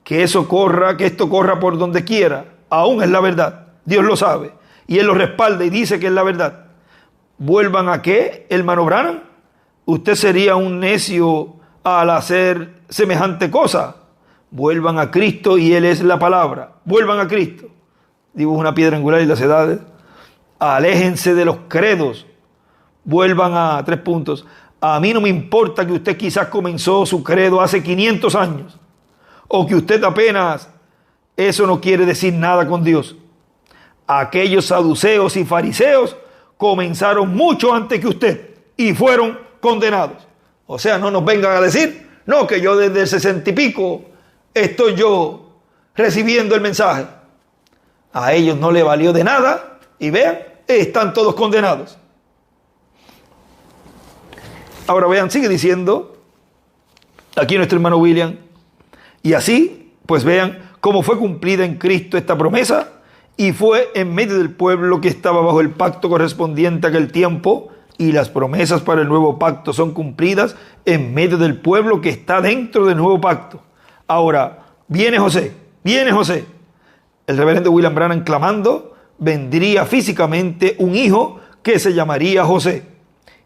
Que esto corra por donde quiera. Aún es la verdad. Dios lo sabe. Y Él lo respalda y dice que es la verdad. ¿Vuelvan a qué, hermano Branham? Usted sería un necio al hacer semejante cosa. Vuelvan a Cristo y Él es la palabra. Vuelvan a Cristo. Dibujo una piedra angular y las edades. Aléjense de los credos. Vuelvan a 3 puntos. A mí no me importa que usted quizás comenzó su credo hace 500 años. O que usted apenas, eso no quiere decir nada con Dios. Aquellos saduceos y fariseos comenzaron mucho antes que usted y fueron condenados. O sea, no nos vengan a decir, no, que yo desde el 60 y pico estoy yo recibiendo el mensaje. A ellos no le valió de nada y vean, están todos condenados. Ahora vean, sigue diciendo aquí nuestro hermano William, y así, pues vean cómo fue cumplida en Cristo esta promesa, y fue en medio del pueblo que estaba bajo el pacto correspondiente a aquel tiempo, y las promesas para el nuevo pacto son cumplidas en medio del pueblo que está dentro del nuevo pacto. Ahora, viene José, el reverendo William Branham clamando, vendría físicamente un hijo que se llamaría José,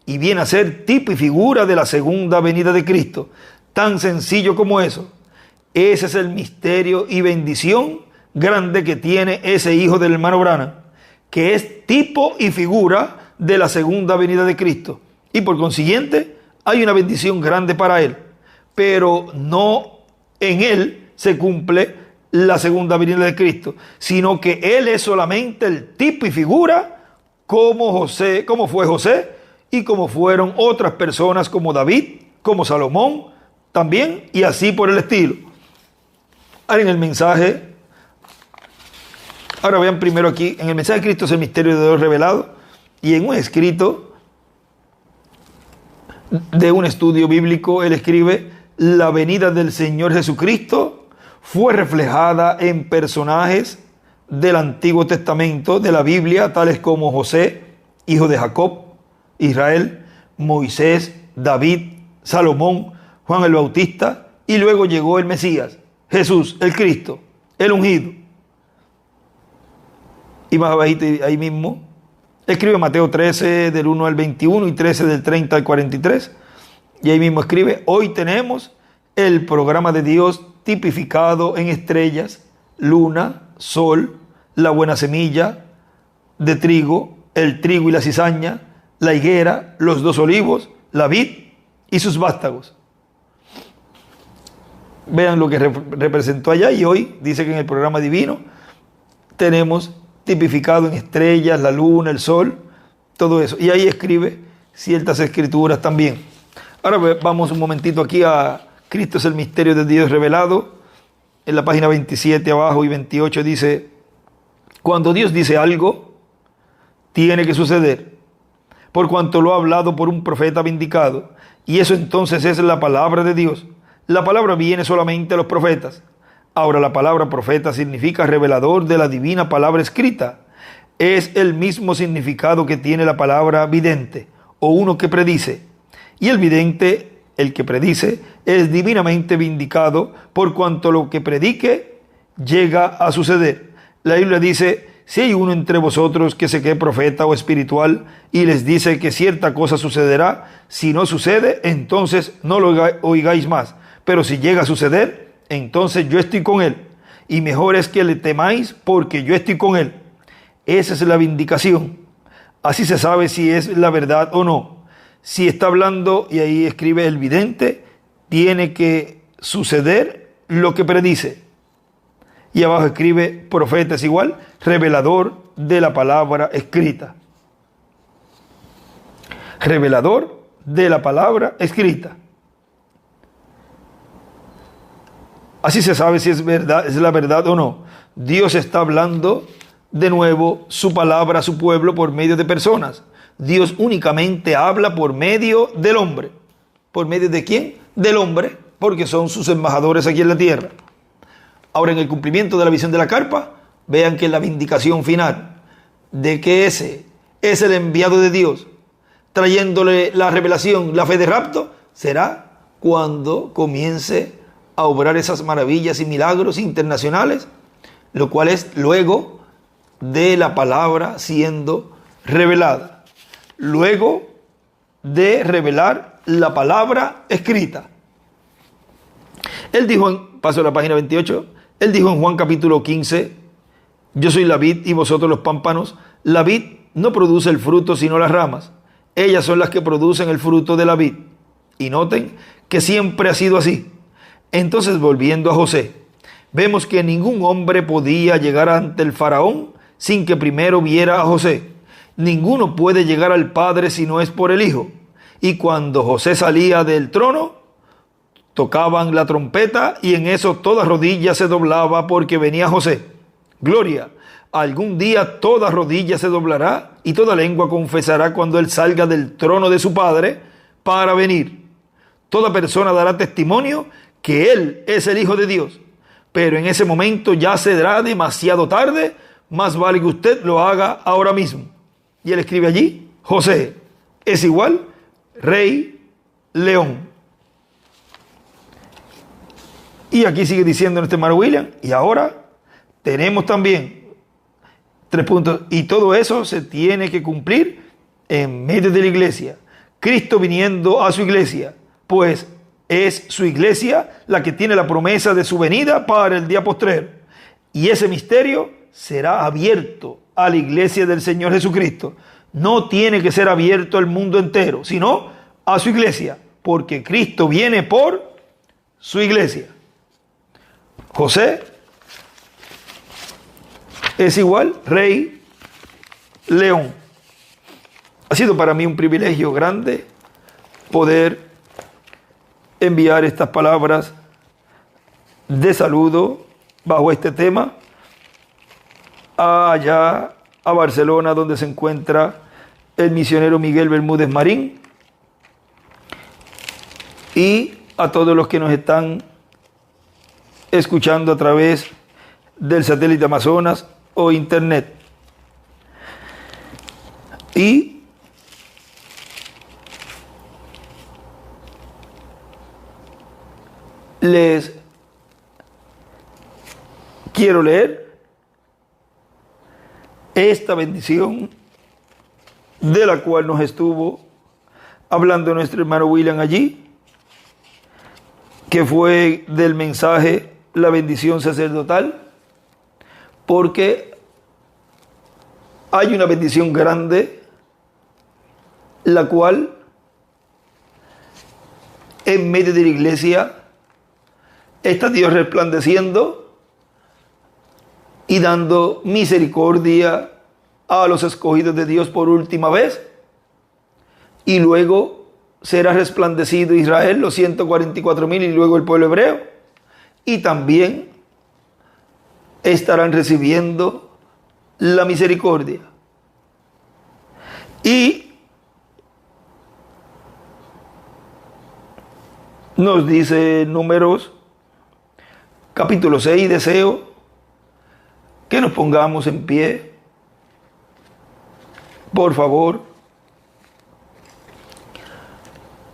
y viene a ser tipo y figura de la segunda venida de Cristo. tan sencillo como eso. Ese es el misterio y bendición grande que tiene ese hijo del hermano Branham, que es tipo y figura de la segunda venida de Cristo. Y por consiguiente, hay una bendición grande para él. Pero no en él se cumple la segunda venida de Cristo, sino que él es solamente el tipo y figura como fue José y como fueron otras personas como David, como Salomón también, y así por el estilo. Ahora en el mensaje, ahora vean primero aquí, en el mensaje de Cristo es el misterio de Dios revelado, y en un escrito de un estudio bíblico, él escribe: la venida del Señor Jesucristo fue reflejada en personajes del Antiguo Testamento, de la Biblia, tales como José, hijo de Jacob, Israel, Moisés, David, Salomón, Juan el Bautista, y luego llegó el Mesías, Jesús, el Cristo, el ungido. Y más abajito, ahí mismo, escribe Mateo 13, del 1 al 21 y 13, del 30 al 43. Y ahí mismo escribe: hoy tenemos el programa de Dios tipificado en estrellas, luna, sol, la buena semilla de trigo, el trigo y la cizaña, la higuera, los dos olivos, la vid y sus vástagos. Vean lo que representó allá, y hoy dice que en el programa divino tenemos tipificado en estrellas, la luna, el sol, todo eso. Y ahí escribe ciertas escrituras también. Ahora vamos un momentito aquí a Cristo es el misterio de Dios revelado. En la página 27 abajo y 28 dice: cuando Dios dice algo, tiene que suceder, por cuanto lo ha hablado por un profeta vindicado, y eso entonces es la palabra de Dios. La palabra viene solamente a los profetas. Ahora, la palabra profeta significa revelador de la divina palabra escrita. Es el mismo significado que tiene la palabra vidente, o uno que predice. Y el vidente, el que predice, es divinamente vindicado por cuanto lo que predique llega a suceder. La Biblia dice: si hay uno entre vosotros que se cree profeta o espiritual y les dice que cierta cosa sucederá, si no sucede, entonces no lo oigáis más. Pero si llega a suceder, entonces yo estoy con él. Y mejor es que le temáis, porque yo estoy con él. Esa es la vindicación. Así se sabe si es la verdad o no. Si está hablando, y ahí escribe el vidente, tiene que suceder lo que predice. Y abajo escribe: profeta es igual, revelador de la palabra escrita. Revelador de la palabra escrita. Así se sabe si es verdad, es la verdad o no. Dios está hablando de nuevo su palabra a su pueblo por medio de personas. Dios únicamente habla por medio del hombre. ¿Por medio de quién? Del hombre, porque son sus embajadores aquí en la tierra. Ahora, en el cumplimiento de la visión de la carpa, vean que la vindicación final de que ese es el enviado de Dios, trayéndole la revelación, la fe de rapto, será cuando comience a obrar esas maravillas y milagros internacionales, lo cual es luego de la palabra siendo revelada, luego de revelar la palabra escrita. Él dijo, paso a la página 28, él dijo en Juan capítulo 15: yo soy la vid y vosotros los pámpanos. La vid no produce el fruto sino las ramas. Ellas son las que producen el fruto de la vid. Y noten que siempre ha sido así. Entonces, volviendo a José, vemos que ningún hombre podía llegar ante el faraón sin que primero viera a José. Ninguno puede llegar al Padre si no es por el Hijo. Y cuando José salía del trono, tocaban la trompeta y en eso toda rodilla se doblaba porque venía José. Gloria, algún día toda rodilla se doblará y toda lengua confesará cuando él salga del trono de su Padre para venir. Toda persona dará testimonio que él es el Hijo de Dios, pero en ese momento ya será demasiado tarde. Más vale que usted lo haga ahora mismo. Y él escribe allí: José es igual rey león. Y aquí sigue diciendo este hermano William: y ahora tenemos también 3 puntos, y todo eso se tiene que cumplir en medio de la iglesia, Cristo viniendo a su iglesia, pues Es su iglesia la que tiene la promesa de su venida para el día postrero. Y ese misterio será abierto a la iglesia del Señor Jesucristo. No tiene que ser abierto al mundo entero, sino a su iglesia, porque Cristo viene por su iglesia. José es igual rey león. Ha sido para mí un privilegio grande poder enviar estas palabras de saludo bajo este tema allá a Barcelona, donde se encuentra el misionero Miguel Bermúdez Marín, y a todos los que nos están escuchando a través del satélite Amazonas o internet. Y les quiero leer esta bendición de la cual nos estuvo hablando nuestro hermano William allí, que fue del mensaje La bendición sacerdotal, porque hay una bendición grande, la cual en medio de la iglesia está Dios resplandeciendo y dando misericordia a los escogidos de Dios por última vez, y luego será resplandecido Israel, los 144,000, y luego el pueblo hebreo, y también estarán recibiendo la misericordia. Y nos dice Números capítulo 6, deseo que nos pongamos en pie, por favor.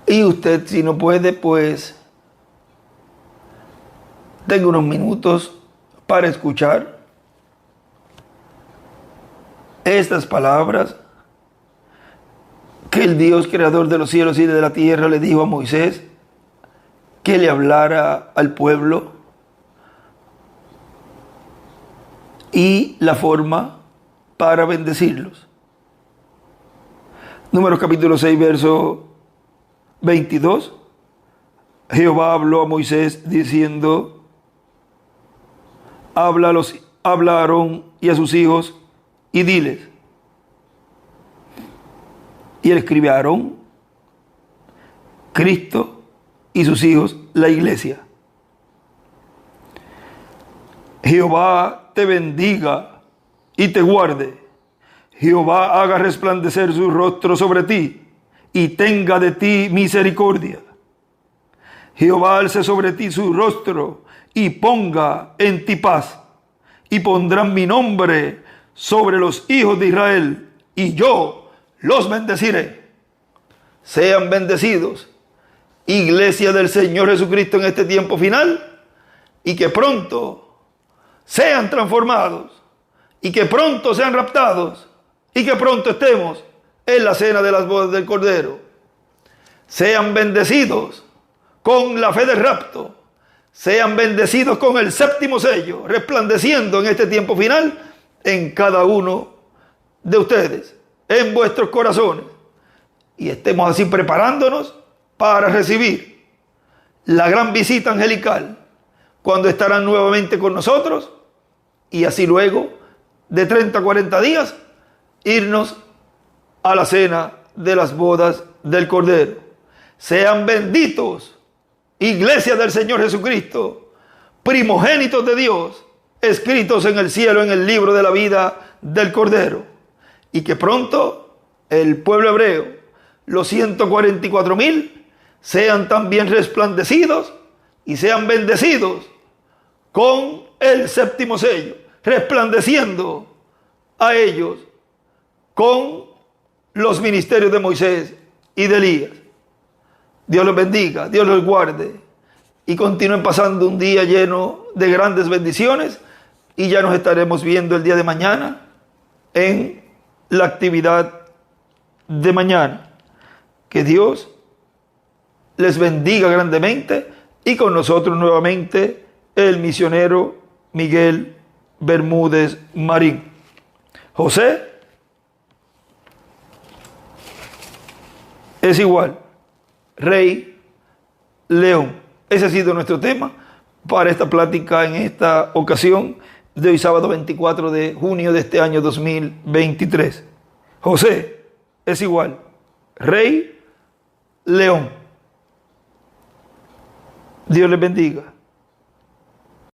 Y usted, si no puede, pues tenga unos minutos para escuchar estas palabras que el Dios creador de los cielos y de la tierra le dijo a Moisés que le hablara al pueblo, y la forma para bendecirlos. Números capítulo 6, verso 22. Jehová habló a Moisés diciendo: habla a Aarón y a sus hijos y diles. Y él escribe a Aarón, Cristo y sus hijos, la iglesia. Jehová te bendiga y te guarde. Jehová haga resplandecer su rostro sobre ti y tenga de ti misericordia. Jehová alce sobre ti su rostro y ponga en ti paz. Y pondrán mi nombre sobre los hijos de Israel, y yo los bendeciré. Sean bendecidos, iglesia del Señor Jesucristo, en este tiempo final, y que pronto sean transformados, y que pronto sean raptados, y que pronto estemos en la cena de las bodas del Cordero. Sean bendecidos con la fe del rapto, sean bendecidos con el séptimo sello, resplandeciendo en este tiempo final en cada uno de ustedes, en vuestros corazones, y estemos así preparándonos para recibir la gran visita angelical, cuando estarán nuevamente con nosotros, y así luego de 30 a 40 días irnos a la cena de las bodas del Cordero. Sean benditos, iglesia del Señor Jesucristo, primogénitos de Dios, escritos en el cielo en el libro de la vida del Cordero, y que pronto el pueblo hebreo, los 144,000, sean también resplandecidos y sean bendecidos con el séptimo sello, resplandeciendo a ellos con los ministerios de Moisés y de Elías. Dios los bendiga, Dios los guarde, y continúen pasando un día lleno de grandes bendiciones, y ya nos estaremos viendo el día de mañana en la actividad de mañana. Que Dios les bendiga grandemente y con nosotros nuevamente el misionero Miguel Bermúdez Marín. José es igual, rey, león. Ese ha sido nuestro tema para esta plática en esta ocasión de hoy sábado 24 de junio de este año 2023. José es igual, rey, león. Dios les bendiga.